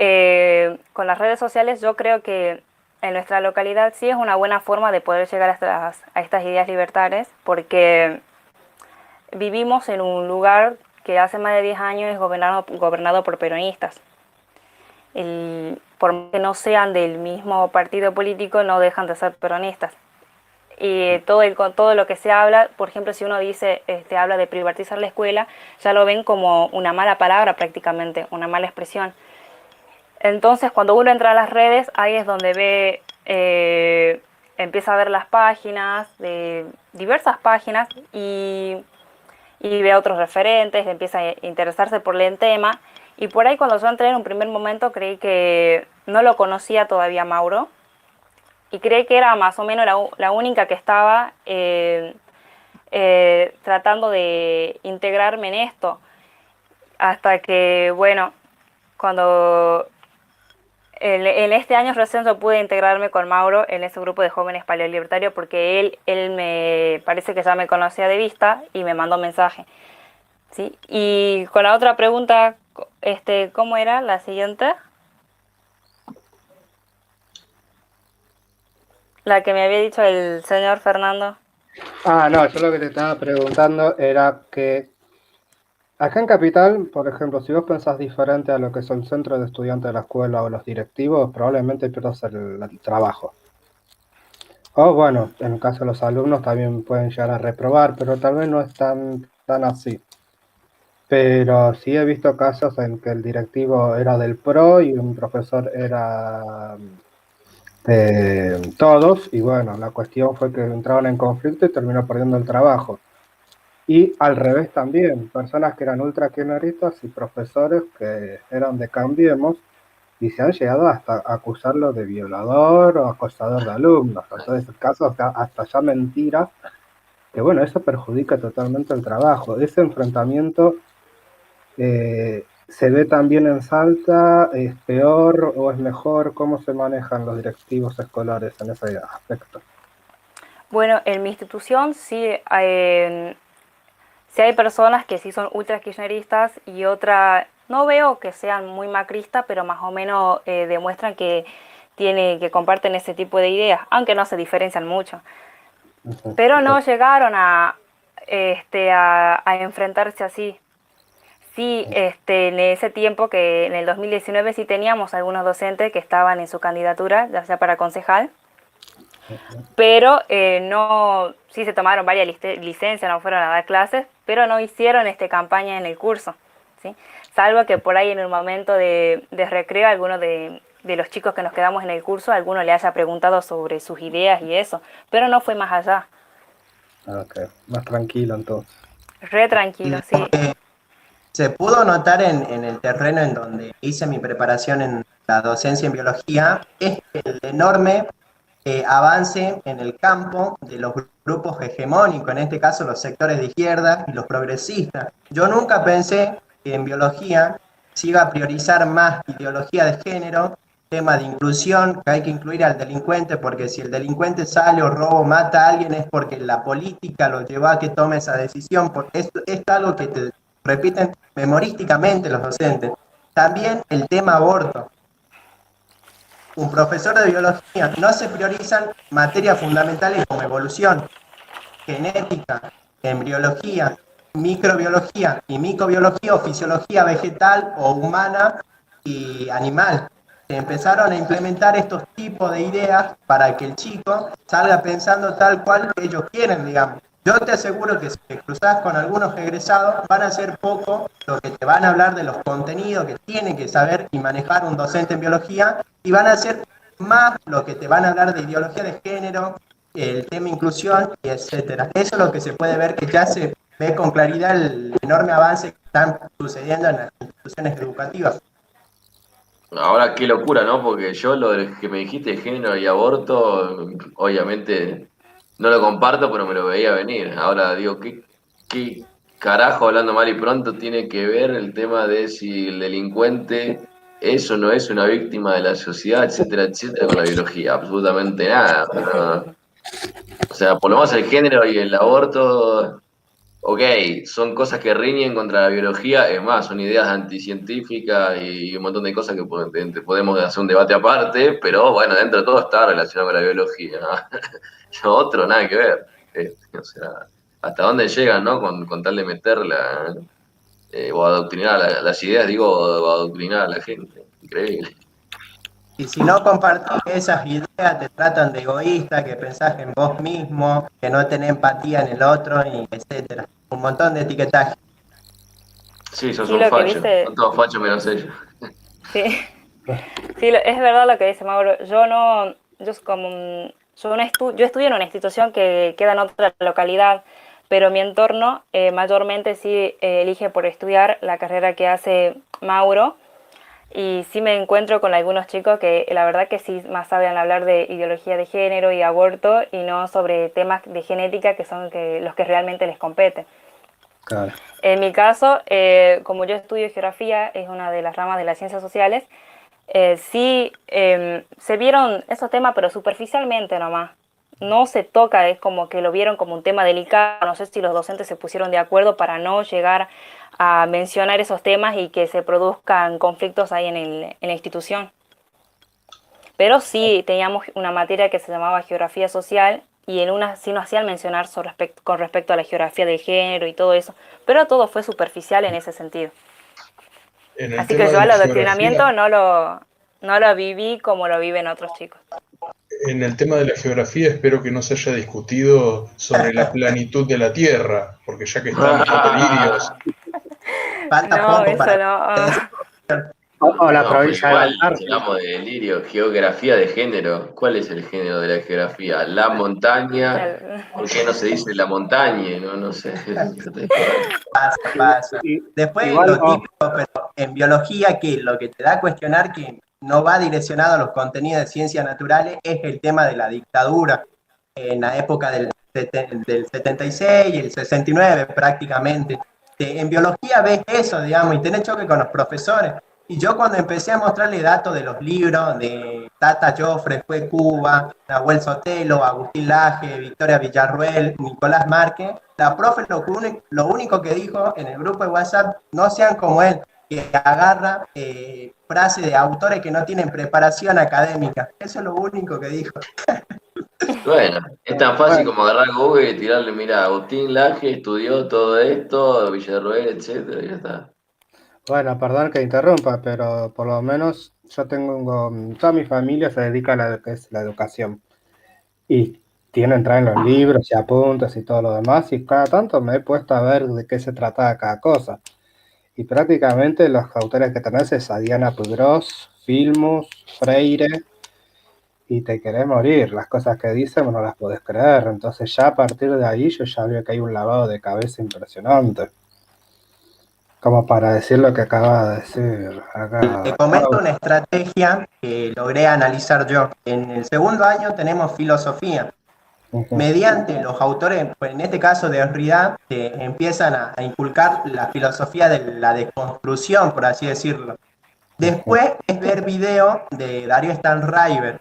con las redes sociales, yo creo que en nuestra localidad sí es una buena forma de poder llegar a estas ideas libertarias, porque vivimos en un lugar que hace más de 10 años es gobernado por peronistas. Por más que no sean del mismo partido político, no dejan de ser peronistas. Y todo lo que se habla, por ejemplo, si uno dice, habla de privatizar la escuela, ya lo ven como una mala palabra prácticamente, una mala expresión. Entonces, cuando uno entra a las redes, ahí es donde empieza a ver las páginas, de diversas páginas, y ve a otros referentes, empieza a interesarse por el tema. Y por ahí cuando yo entré en un primer momento creí que no lo conocía todavía Mauro, y creí que era más o menos la única que estaba tratando de integrarme en esto. Hasta que, bueno, cuando en este año recién yo pude integrarme con Mauro en ese grupo de jóvenes paleolibertarios porque él me parece que ya me conocía de vista y me mandó mensaje, ¿sí? Y con la otra pregunta, ¿cómo era la siguiente? La que me había dicho el señor Fernando. No, yo lo que te estaba preguntando era que acá en Capital, por ejemplo, si vos pensás diferente a lo que son centros de estudiantes de la escuela o los directivos, probablemente pierdas el trabajo. O bueno, en el caso de los alumnos también pueden llegar a reprobar, pero tal vez no es tan así. Pero sí he visto casos en que el directivo era del PRO y un profesor era de todos, y bueno, la cuestión fue que entraron en conflicto y terminó perdiendo el trabajo. Y al revés también, personas que eran ultra kirchneristas y profesores que eran de Cambiemos y se han llegado hasta acusarlo de violador o acosador de alumnos. Entonces, casos hasta ya mentiras, que bueno, eso perjudica totalmente el trabajo. Ese enfrentamiento se ve también en Salta, ¿es peor o es mejor? ¿Cómo se manejan los directivos escolares en ese aspecto? Bueno, en mi institución sí hay personas que sí son ultra kirchneristas y otra, no veo que sean muy macristas, pero más o menos demuestran que que comparten ese tipo de ideas, aunque no se diferencian mucho. Pero no llegaron a enfrentarse así. Sí, en ese tiempo, que en el 2019 sí teníamos algunos docentes que estaban en su candidatura, ya sea para concejal, pero no, sí se tomaron varias licencias, no fueron a dar clases, pero no hicieron campaña en el curso, ¿sí? Salvo que por ahí en el momento de recreo, alguno de los chicos que nos quedamos en el curso, alguno le haya preguntado sobre sus ideas y eso, pero no fue más allá. Ok, más tranquilo entonces. Re tranquilo, sí. Se pudo notar en el terreno en donde hice mi preparación en la docencia en biología, es el enorme avance en el campo de los grupos hegemónicos, en este caso los sectores de izquierda y los progresistas. Yo nunca pensé que en biología se iba a priorizar más ideología de género, tema de inclusión, que hay que incluir al delincuente, porque si el delincuente sale o roba o mata a alguien es porque la política lo llevó a que tome esa decisión, porque es algo que te repiten memorísticamente los docentes. También el tema aborto. Un profesor de biología, no se priorizan materias fundamentales como evolución, genética, embriología, microbiología y micobiología o fisiología vegetal o humana y animal. Se empezaron a implementar estos tipos de ideas para que el chico salga pensando tal cual que ellos quieren, digamos. Yo te aseguro que si te cruzas con algunos egresados, van a ser poco lo que te van a hablar de los contenidos que tiene que saber y manejar un docente en biología, y van a ser más lo que te van a hablar de ideología de género, el tema inclusión, y etcétera. Eso es lo que se puede ver, que ya se ve con claridad el enorme avance que están sucediendo en las instituciones educativas. Ahora qué locura, ¿no? Porque yo lo que me dijiste de género y aborto, obviamente no lo comparto, pero me lo veía venir. Ahora digo, ¿qué carajo, hablando mal y pronto, tiene que ver el tema de si el delincuente es o no es una víctima de la sociedad, etcétera, etcétera, con la biología? Absolutamente nada. ¿No? O sea, por lo menos el género y el aborto, ok, son cosas que riñen contra la biología, es más, son ideas anticientíficas y un montón de cosas que podemos hacer un debate aparte, pero bueno, dentro de todo está relacionado con la biología, ¿no? Lo otro, nada que ver. O sea, hasta dónde llegan, ¿no? Con tal de meterla, o adoctrinar las ideas, digo, o adoctrinar a la gente. Increíble. Y si no compartís esas ideas, te tratan de egoísta, que pensás en vos mismo, que no tenés empatía en el otro, y etcétera. Un montón de etiquetaje. Sí, sos Sí, un lo que facho. dice, Son todos fachos menos ellos. sí, sí, es verdad lo que dice Mauro. Yo no, yo es como, yo estudio en una institución que queda en otra localidad, pero mi entorno mayormente sí elige por estudiar la carrera que hace Mauro. Y sí me encuentro con algunos chicos que la verdad que sí más saben hablar de ideología de género y aborto, y no sobre temas de genética, que son los que realmente les competen. Claro. En mi caso, como yo estudio geografía, es una de las ramas de las ciencias sociales, sí se vieron esos temas, pero superficialmente nomás. No se toca, es como que lo vieron como un tema delicado. No sé si los docentes se pusieron de acuerdo para no llegar a mencionar esos temas y que se produzcan conflictos ahí en la institución. Pero sí teníamos una materia que se llamaba geografía social, y en una sí nos hacían mencionar con respecto a la geografía del género y todo eso, pero todo fue superficial en ese sentido. En el Así tema que de yo la al adoctrinamiento geografía, no lo viví como lo viven otros chicos. en el tema de la geografía espero que no se haya discutido sobre la planitud de la Tierra, porque ya que estamos con delirios, Falta No, poco eso para no. O la No, pero provincia de la igual, si Antártida. hablamos de delirio, geografía de género, ¿cuál es el género de la geografía? La montaña, ¿por qué no se dice la montaña? No, no sé. pasa. Y- Después Igual, lo típico, pero en biología, que lo que te da a cuestionar, que no va direccionado a los contenidos de ciencias naturales, es el tema de la dictadura en la época del 76 y el 69 prácticamente. En biología ves eso, digamos, y tenés choque con los profesores. Y yo cuando empecé a mostrarle datos de los libros de Tata Joffre, fue Cuba, Nahuel Sotelo, Agustín Laje, Victoria Villarruel, Nicolás Márquez, la profe lo único que dijo en el grupo de WhatsApp: no sean como él, que agarra frases de autores que no tienen preparación académica. Eso es lo único que dijo. Bueno, es tan fácil Bueno, como agarrar Google y tirarle, mira, Agustín Laje estudió todo esto, Villarroel, etcétera, y ya está. bueno, perdón que interrumpa, pero por lo menos yo tengo, toda mi familia se dedica a lo que es la educación. Y tienen, traen los libros y apuntes y todo lo demás, y cada tanto me he puesto a ver de qué se trataba cada cosa. Y prácticamente los autores que tenés es a Diana Pudrós, Filmus, Freire, y te querés morir. Las cosas que dicen no las podés creer. Entonces ya a partir de ahí yo ya veo que hay un lavado de cabeza impresionante. Como para decir lo que acaba de decir Te acá. comento una estrategia que logré analizar yo. En el segundo año tenemos filosofía. Ujú. Mediante los autores, pues en este caso de Derrida, te empiezan a inculcar la filosofía de la desconstrucción, por así decirlo. Después es ver video de Darío Stanriver,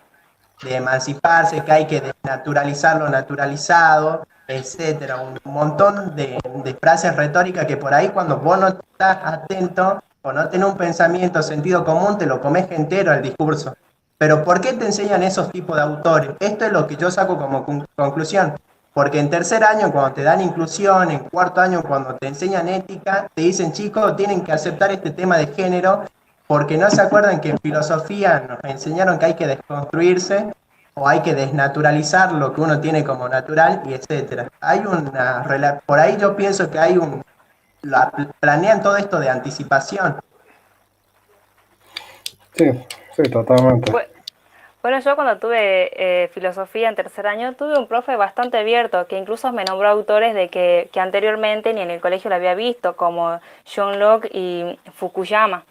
de emanciparse, que hay que desnaturalizar lo naturalizado, etcétera. Un montón de frases retóricas que por ahí cuando vos no estás atento o no tenés un pensamiento, sentido común, te lo comes entero el discurso. Pero ¿por qué te enseñan esos tipos de autores? Esto es lo que yo saco como conclusión. Porque en tercer año, cuando te dan inclusión, en cuarto año, cuando te enseñan ética, te dicen, chicos, tienen que aceptar este tema de género, porque no se acuerdan que en filosofía nos enseñaron que hay que desconstruirse o hay que desnaturalizar lo que uno tiene como natural y etcétera. Hay por ahí yo pienso que hay planean todo esto de anticipación. Sí, sí, totalmente. Bueno, yo cuando tuve filosofía en tercer año, tuve un profe bastante abierto, que incluso me nombró autores de que anteriormente ni en el colegio lo había visto, como John Locke y Fukuyama.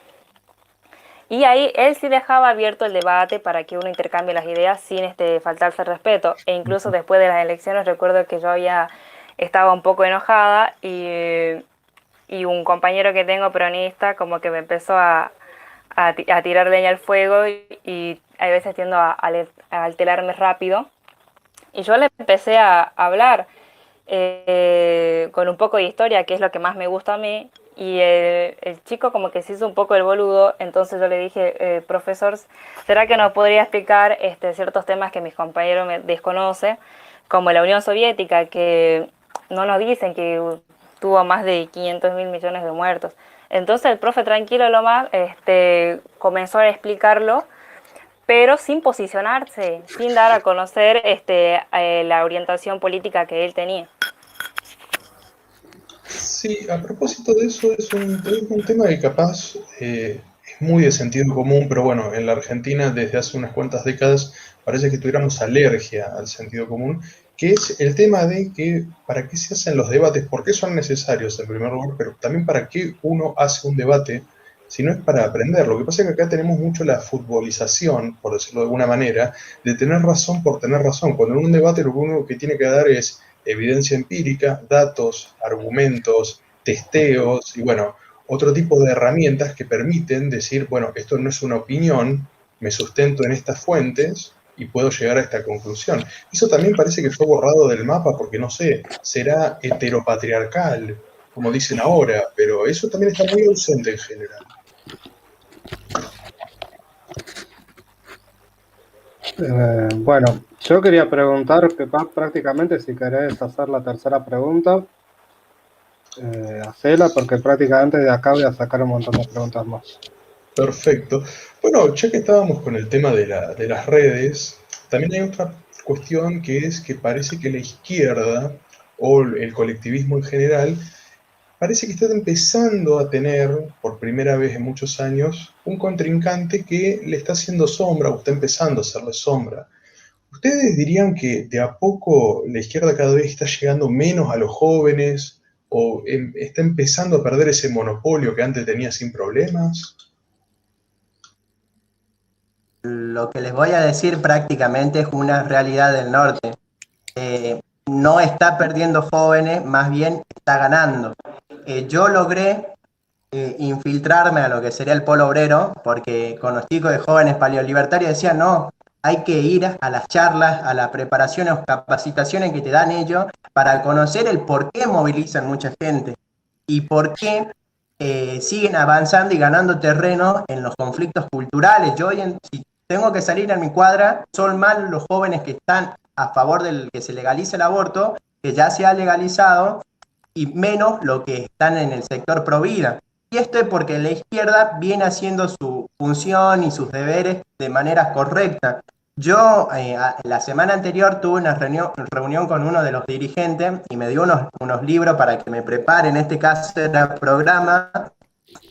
Y ahí él sí dejaba abierto el debate para que uno intercambie las ideas sin faltarse el respeto. E incluso después de las elecciones recuerdo que yo estaba un poco enojada y un compañero que tengo peronista como que me empezó a tirar leña al fuego y a veces tiendo a alterarme rápido. Y yo le empecé a hablar con un poco de historia, que es lo que más me gusta a mí. Y el chico como que se hizo un poco el boludo, entonces yo le dije, profesor, ¿será que nos podría explicar ciertos temas que mis compañeros me desconocen? Como la Unión Soviética, que no nos dicen que tuvo más de 500.000 millones de muertos. Entonces el profe tranquilo lo más comenzó a explicarlo, pero sin posicionarse, sin dar a conocer la orientación política que él tenía. Sí, a propósito de eso, es un tema que capaz es muy de sentido común, pero bueno, en la Argentina desde hace unas cuantas décadas parece que tuviéramos alergia al sentido común, que es el tema de que para qué se hacen los debates, por qué son necesarios en primer lugar, pero también para qué uno hace un debate, si no es para aprender. Lo que pasa es que acá tenemos mucho la futbolización, por decirlo de alguna manera, de tener razón por tener razón, cuando en un debate lo único que tiene que dar es evidencia empírica, datos, argumentos, testeos y bueno, otro tipo de herramientas que permiten decir, bueno, esto no es una opinión, me sustento en estas fuentes y puedo llegar a esta conclusión. Eso también parece que fue borrado del mapa porque, no sé, será heteropatriarcal, como dicen ahora, pero eso también está muy ausente en general. Bueno, yo quería preguntar, que prácticamente si querés hacer la tercera pregunta, hacela, porque prácticamente de acá voy a sacar un montón de preguntas más. Perfecto. Bueno, ya que estábamos con el tema de las redes, también hay otra cuestión que es que parece que la izquierda o el colectivismo en general parece que está empezando a tener, por primera vez en muchos años, un contrincante que le está haciendo sombra o está empezando a hacerle sombra. ¿Ustedes dirían que de a poco la izquierda cada vez está llegando menos a los jóvenes o está empezando a perder ese monopolio que antes tenía sin problemas? Lo que les voy a decir prácticamente es una realidad del norte. No está perdiendo jóvenes, más bien está ganando. Yo logré infiltrarme a lo que sería el polo obrero, porque con los chicos de jóvenes paleolibertarios decían, no, hay que ir a las charlas, a las preparaciones o capacitaciones que te dan ellos para conocer el por qué movilizan mucha gente y por qué siguen avanzando y ganando terreno en los conflictos culturales. Si tengo que salir a mi cuadra, son más los jóvenes que están a favor del que se legalice el aborto, que ya se ha legalizado, y menos los que están en el sector pro vida. Y esto es porque la izquierda viene haciendo su función y sus deberes de manera correcta. Yo la semana anterior tuve una reunión con uno de los dirigentes y me dio unos libros para que me prepare. En este caso era programa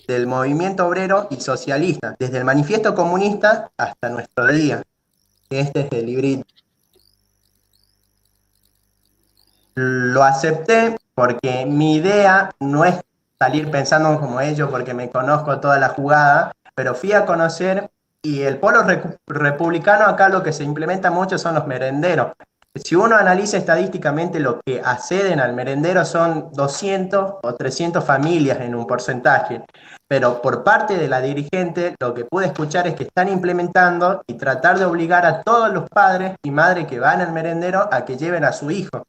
del movimiento obrero y socialista, desde el manifiesto comunista hasta nuestro día. Este es el librito. Lo acepté porque mi idea no es salir pensando como ellos, porque me conozco toda la jugada, pero fui a conocer, y el polo republicano acá lo que se implementa mucho son los merenderos. Si uno analiza estadísticamente, lo que acceden al merendero son 200 o 300 familias en un porcentaje, pero por parte de la dirigente lo que pude escuchar es que están implementando y tratar de obligar a todos los padres y madres que van al merendero a que lleven a su hijo,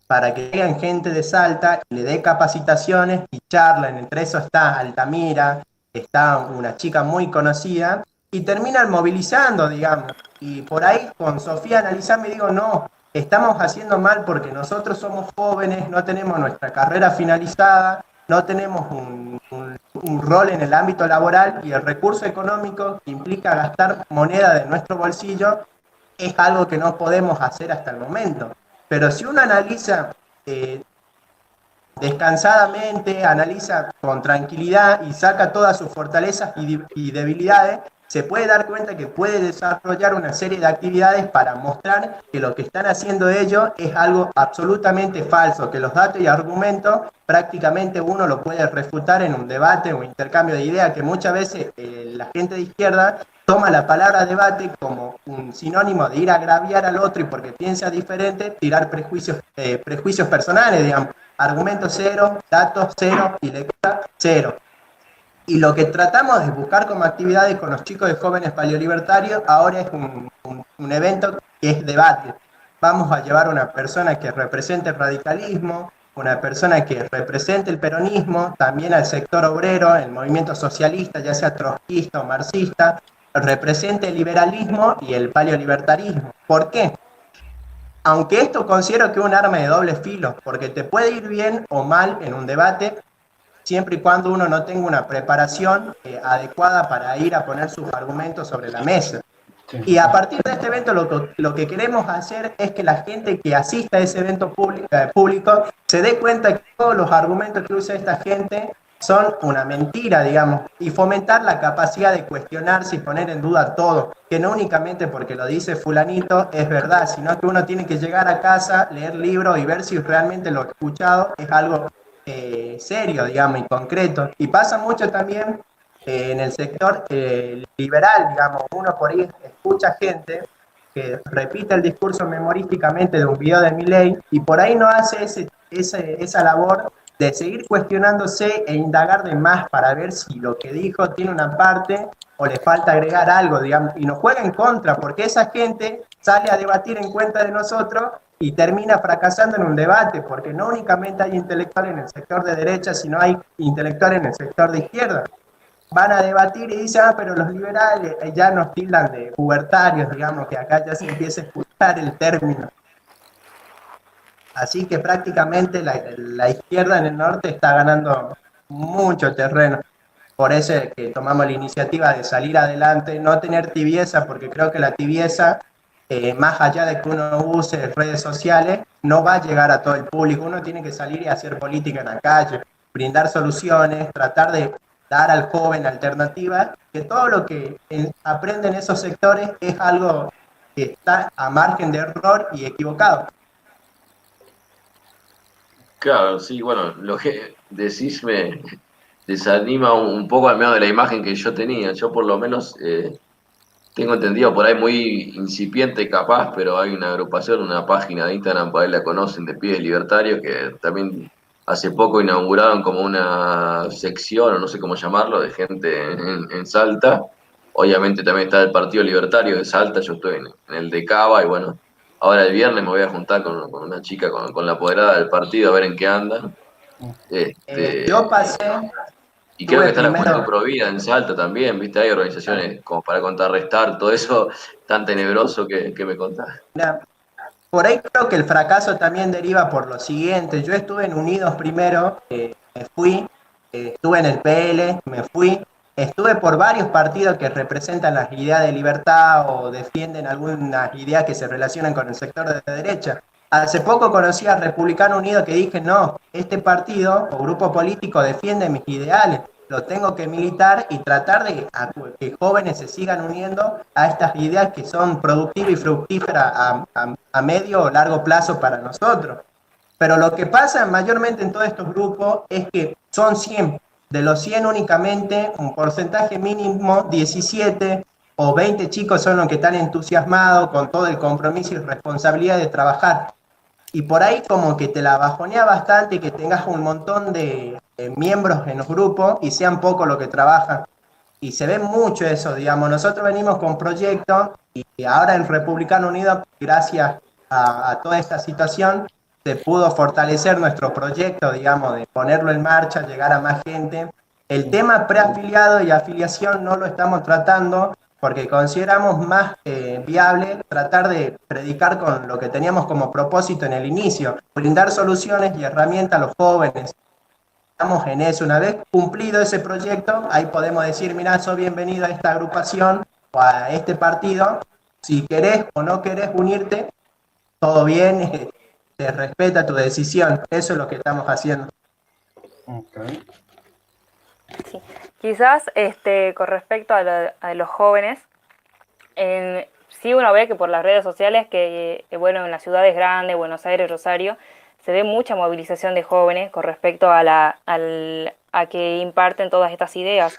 para que vengan gente de Salta y le dé capacitaciones y charlan. Entre eso está Altamira, está una chica muy conocida, y terminan movilizando, digamos. Y por ahí con Sofía analizando y digo, no, estamos haciendo mal porque nosotros somos jóvenes, no tenemos nuestra carrera finalizada, no tenemos un rol en el ámbito laboral, y el recurso económico que implica gastar moneda de nuestro bolsillo es algo que no podemos hacer hasta el momento. Pero si uno analiza descansadamente, analiza con tranquilidad y saca todas sus fortalezas y debilidades, se puede dar cuenta que puede desarrollar una serie de actividades para mostrar que lo que están haciendo ellos es algo absolutamente falso, que los datos y argumentos prácticamente uno lo puede refutar en un debate o intercambio de ideas, que muchas veces la gente de izquierda toma la palabra debate como un sinónimo de ir a agraviar al otro, y porque piensa diferente, tirar prejuicios personales, digamos, argumentos cero, datos cero y lectura cero. Y lo que tratamos de buscar como actividades con los chicos de Jóvenes Paleolibertarios ahora es un evento que es debate. Vamos a llevar una persona que represente el radicalismo, una persona que represente el peronismo, también al sector obrero, el movimiento socialista, ya sea trotskista o marxista, represente el liberalismo y el paleolibertarismo. ¿Por qué? Aunque esto considero que es un arma de doble filo, porque te puede ir bien o mal en un debate, siempre y cuando uno no tenga una preparación adecuada para ir a poner sus argumentos sobre la mesa. Sí. Y a partir de este evento lo que queremos hacer es que la gente que asista a ese evento público se dé cuenta que todos los argumentos que usa esta gente son una mentira, digamos, y fomentar la capacidad de cuestionarse y poner en duda todo, que no únicamente porque lo dice fulanito es verdad, sino que uno tiene que llegar a casa, leer libros y ver si realmente lo escuchado es algo serio, digamos, y concreto. Y pasa mucho también en el sector liberal, digamos, uno por ahí escucha gente que repite el discurso memorísticamente de un video de Milei, y por ahí no hace esa labor de seguir cuestionándose e indagar de más para ver si lo que dijo tiene una parte o le falta agregar algo, digamos, y nos juega en contra, porque esa gente sale a debatir en cuenta de nosotros y termina fracasando en un debate, porque no únicamente hay intelectuales en el sector de derecha, sino hay intelectuales en el sector de izquierda. Van a debatir y dicen, pero los liberales ya nos tildan de pubertarios, digamos, que acá ya se empieza a escuchar el término. Así que prácticamente la izquierda en el norte está ganando mucho terreno. Por eso es que tomamos la iniciativa de salir adelante, no tener tibieza, porque creo que la tibieza, más allá de que uno use redes sociales, no va a llegar a todo el público. Uno tiene que salir y hacer política en la calle, brindar soluciones, tratar de dar al joven alternativas, que todo lo que aprende en esos sectores es algo que está a margen de error y equivocado. Claro, sí, bueno, lo que decís me desanima un poco, al menos de la imagen que yo tenía. Yo por lo menos tengo entendido por ahí muy incipiente capaz, pero hay una agrupación, una página de Instagram, por ahí la conocen, de Pibes Libertarios, que también hace poco inauguraron como una sección, o no sé cómo llamarlo, de gente en Salta. Obviamente también está el Partido Libertario de Salta, yo estoy en el de Cava, y bueno, ahora el viernes me voy a juntar con una chica, con la apoderada del partido, a ver en qué andan. Yo pasé Y creo que está la primero, Juventud Provida en Salta también, ¿viste? Hay organizaciones como para contrarrestar todo eso tan tenebroso que me contás. mira, por ahí creo que el fracaso también deriva por lo siguiente. Yo estuve en Unidos primero, me fui, estuve en el PL, me fui, estuve por varios partidos que representan las ideas de libertad o defienden algunas ideas que se relacionan con el sector de la derecha. Hace poco conocí a Republicano Unido que dije, no, este partido o grupo político defiende mis ideales, lo tengo que militar y tratar de que jóvenes se sigan uniendo a estas ideas que son productivas y fructíferas a medio o largo plazo para nosotros. Pero lo que pasa mayormente en todos estos grupos es que son 100. De los 100 únicamente, un porcentaje mínimo, 17 o 20 chicos son los que están entusiasmados con todo el compromiso y responsabilidad de trabajar. Y por ahí como que te la bajonea bastante que tengas un montón de miembros en los grupos y sean pocos los que trabajan. Y se ve mucho eso, digamos. Nosotros venimos con proyectos y ahora el Republicano Unido, gracias a toda esta situación, se pudo fortalecer nuestro proyecto, digamos, de ponerlo en marcha, llegar a más gente. El tema preafiliado y afiliación no lo estamos tratando porque consideramos más viable tratar de predicar con lo que teníamos como propósito en el inicio, brindar soluciones y herramientas a los jóvenes. Estamos en eso. Una vez cumplido ese proyecto, ahí podemos decir, mira, sos bienvenido a esta agrupación o a este partido. Si querés o no querés unirte, todo bien, te respeta tu decisión. Eso es lo que estamos haciendo. Okay. Sí. Quizás con respecto a los jóvenes, sí uno ve que por las redes sociales que bueno, en las ciudades grandes, Buenos Aires, Rosario, se ve mucha movilización de jóvenes con respecto a que imparten todas estas ideas,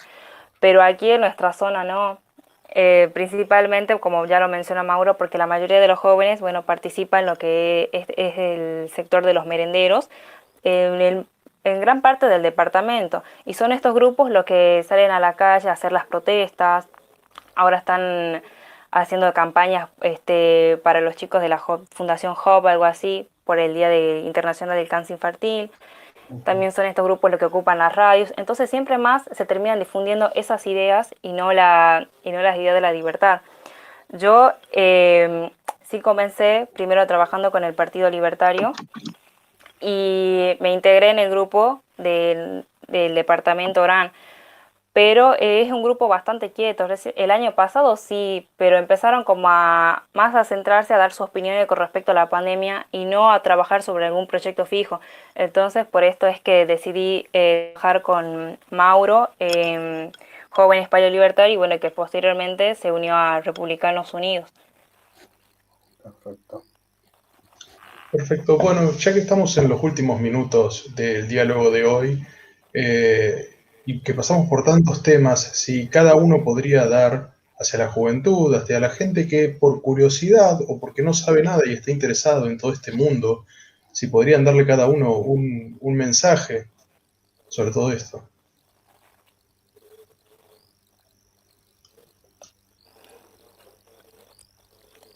pero aquí en nuestra zona no. Principalmente, como ya lo menciona Mauro, porque la mayoría de los jóvenes, bueno, participan en lo que es el sector de los merenderos, en gran parte del departamento, y son estos grupos los que salen a la calle a hacer las protestas. Ahora están haciendo campañas para los chicos de la Fundación Hop, algo así, por el Día Internacional del Cáncer Infantil. También son estos grupos los que ocupan las radios. Entonces siempre más se terminan difundiendo esas ideas y no las ideas de la libertad. Yo sí comencé primero trabajando con el Partido Libertario y me integré en el grupo del departamento Orán. Pero es un grupo bastante quieto. El año pasado sí, pero empezaron como más a centrarse a dar sus opiniones con respecto a la pandemia y no a trabajar sobre algún proyecto fijo. Entonces, por esto es que decidí trabajar con Mauro, Joven Español Libertario, y bueno, que posteriormente se unió a Republicanos Unidos. Perfecto. Perfecto. Bueno, ya que estamos en los últimos minutos del diálogo de hoy, y que pasamos por tantos temas, si cada uno podría dar hacia la juventud, hacia la gente que por curiosidad o porque no sabe nada y está interesado en todo este mundo, si podrían darle cada uno un mensaje sobre todo esto.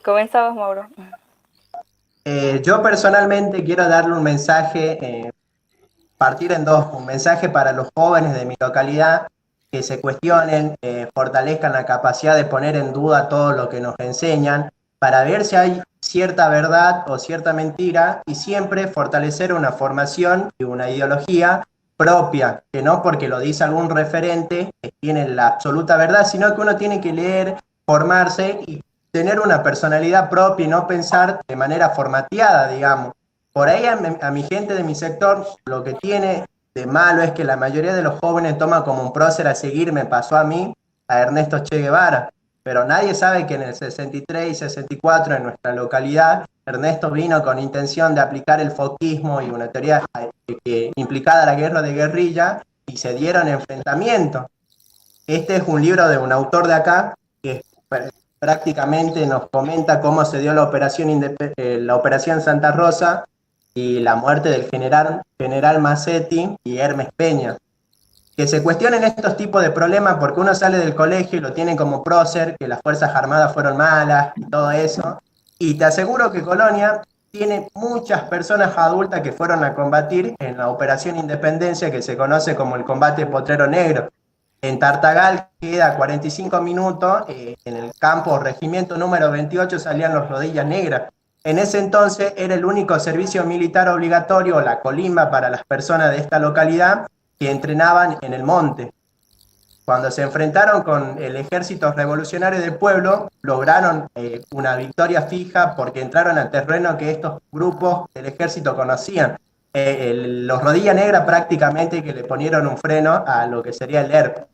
Comenzamos, Mauro. Yo personalmente quiero darle un mensaje, partir en dos, un mensaje para los jóvenes de mi localidad que se cuestionen, fortalezcan la capacidad de poner en duda todo lo que nos enseñan, para ver si hay cierta verdad o cierta mentira y siempre fortalecer una formación y una ideología propia, que no porque lo dice algún referente que tiene la absoluta verdad, sino que uno tiene que leer, formarse y tener una personalidad propia y no pensar de manera formateada, digamos. Por ahí a mi gente de mi sector lo que tiene de malo es que la mayoría de los jóvenes toma como un prócer a seguir, me pasó a mí, a Ernesto Che Guevara, pero nadie sabe que en el 63 y 64 en nuestra localidad Ernesto vino con intención de aplicar el foquismo y una teoría que implicada la guerra de guerrilla y se dieron enfrentamientos. Este es un libro de un autor de acá que prácticamente nos comenta cómo se dio la operación Santa Rosa y la muerte del general Massetti y Hermes Peña. Que se cuestionen estos tipos de problemas porque uno sale del colegio y lo tiene como prócer, que las Fuerzas Armadas fueron malas y todo eso. Y te aseguro que Colonia tiene muchas personas adultas que fueron a combatir en la Operación Independencia, que se conoce como el combate Potrero Negro. En Tartagal queda a 45 minutos, en el campo regimiento número 28 salían los Rodillas Negras. En ese entonces era el único servicio militar obligatorio, la colimba para las personas de esta localidad que entrenaban en el monte. Cuando se enfrentaron con el ejército revolucionario del pueblo, lograron una victoria fija porque entraron al terreno que estos grupos del ejército conocían. Los Rodillas Negras prácticamente que le ponieron un freno a lo que sería el ERP.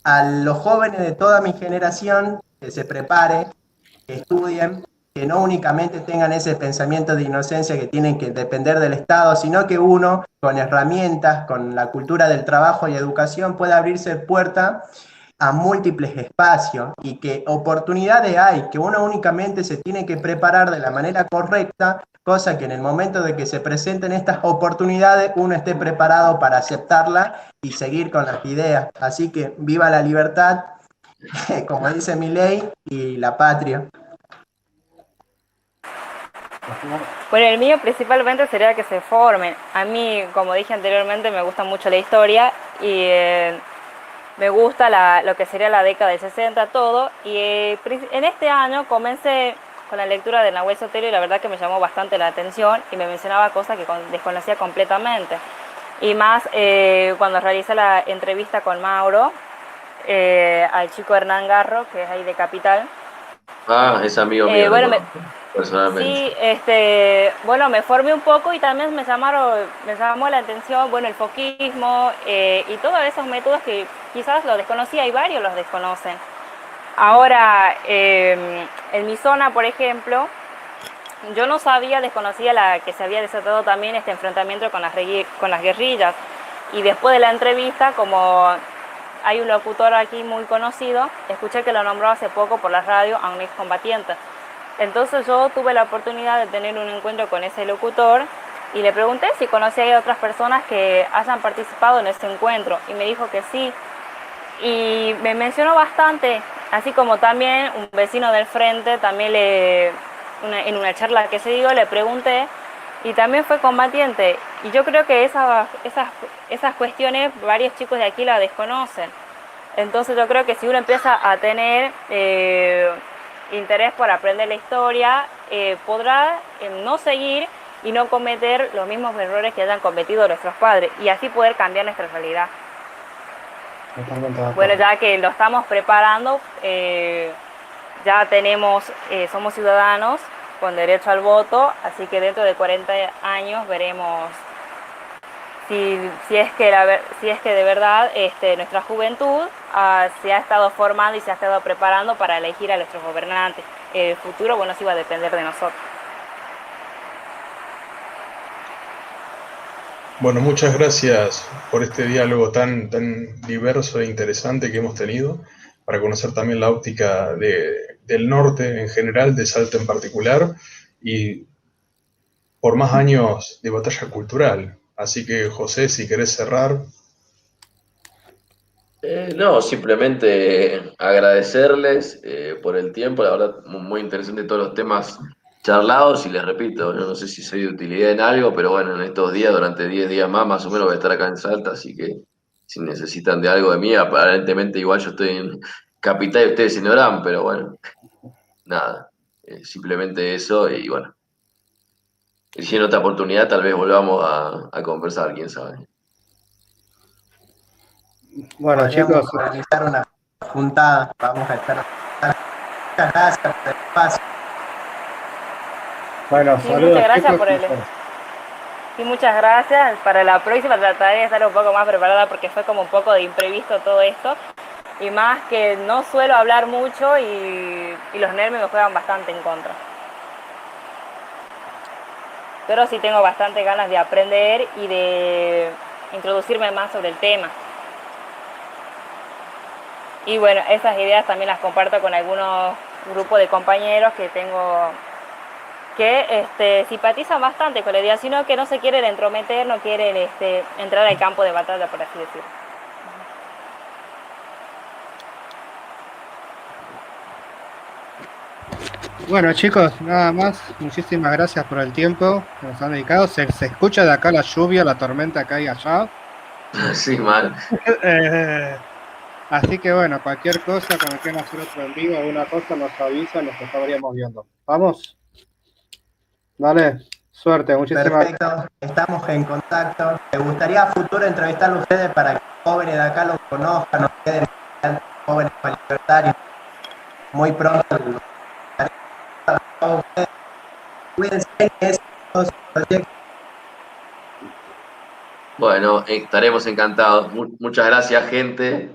A los jóvenes de toda mi generación que se preparen, que estudien, que no únicamente tengan ese pensamiento de inocencia que tienen que depender del Estado, sino que uno, con herramientas, con la cultura del trabajo y educación, pueda abrirse puerta a múltiples espacios y que oportunidades hay, que uno únicamente se tiene que preparar de la manera correcta, cosa que en el momento de que se presenten estas oportunidades uno esté preparado para aceptarlas y seguir con las ideas. Así que viva la libertad, como dice mi ley, y la patria. Bueno, el mío principalmente sería que se formen. A mí, como dije anteriormente, me gusta mucho la historia y me gusta lo que sería la década del 60, todo. Y en este año comencé con la lectura de Nahuel Sotelo y la verdad que me llamó bastante la atención y me mencionaba cosas que desconocía completamente. Y más cuando realicé la entrevista con Mauro, al chico Hernán Garro, que es ahí de Capital. Ah, es amigo mío, Bueno, personalmente. sí, bueno, me formé un poco y también me llamó la atención, bueno, el foquismo y todos esos métodos que quizás los desconocía y varios los desconocen. Ahora, en mi zona, por ejemplo, yo no sabía, desconocía que se había desatado también este enfrentamiento con las guerrillas. Y después de la entrevista, como hay un locutor aquí muy conocido, escuché que lo nombró hace poco por la radio a un excombatiente. Entonces yo tuve la oportunidad de tener un encuentro con ese locutor y le pregunté si conocía a otras personas que hayan participado en ese encuentro y me dijo que sí. Y me mencionó bastante, así como también un vecino del frente, también en una charla que se dio le pregunté y también fue combatiente. Y yo creo que esas cuestiones varios chicos de aquí la desconocen. Entonces yo creo que si uno empieza a tener interés por aprender la historia, podrá no seguir y no cometer los mismos errores que hayan cometido nuestros padres y así poder cambiar nuestra realidad. Bueno, ya que lo estamos preparando, ya somos ciudadanos con derecho al voto, así que dentro de 40 años veremos si es que de verdad nuestra juventud se ha estado formando y se ha estado preparando para elegir a nuestros gobernantes. El futuro, bueno, sí va a depender de nosotros. Bueno, muchas gracias por este diálogo tan diverso e interesante que hemos tenido, para conocer también la óptica del norte en general, de Salta en particular, y por más años de batalla cultural. Así que, José, si querés cerrar. No, simplemente agradecerles por el tiempo, la verdad muy interesante todos los temas charlados y les repito, yo no sé si soy de utilidad en algo, pero bueno, en estos días, durante 10 días más o menos voy a estar acá en Salta, así que si necesitan de algo de mí, aparentemente igual yo estoy en Capital y ustedes en Orán, pero bueno, nada, simplemente eso y bueno, y si en otra oportunidad tal vez volvamos a conversar, quién sabe. Bueno, Podríamos chicos, organizar una juntada, vamos a estar. Muchas gracias por el espacio. bueno, Sí, saludos, muchas gracias chicos. por Sí, muchas gracias. Para la próxima trataré de estar un poco más preparada porque fue como un poco de imprevisto todo esto. Y más que no suelo hablar mucho y los nervios me juegan bastante en contra. Pero sí tengo bastante ganas de aprender y de introducirme más sobre el tema. Y bueno, esas ideas también las comparto con algunos grupos de compañeros que tengo que simpatizan bastante con la idea, sino que no se quieren entrometer, no quieren entrar al campo de batalla, por así decirlo. Bueno, chicos, nada más. Muchísimas gracias por el tiempo que nos han dedicado. Se escucha de acá la lluvia, la tormenta acá y allá. Sí, mal. Así que bueno, cualquier cosa, cuando quieran hacer otro en vivo, alguna cosa, nos avisan, nos estaríamos viendo. ¿Vamos? Dale, suerte, muchísimas gracias. Perfecto, estamos en contacto. Me gustaría a futuro entrevistarlo a ustedes para que los jóvenes de acá los conozcan, nos queden jóvenes libertarios. Muy pronto. Cuídense, que es proyecto. Bueno, estaremos encantados. Muchas gracias, gente.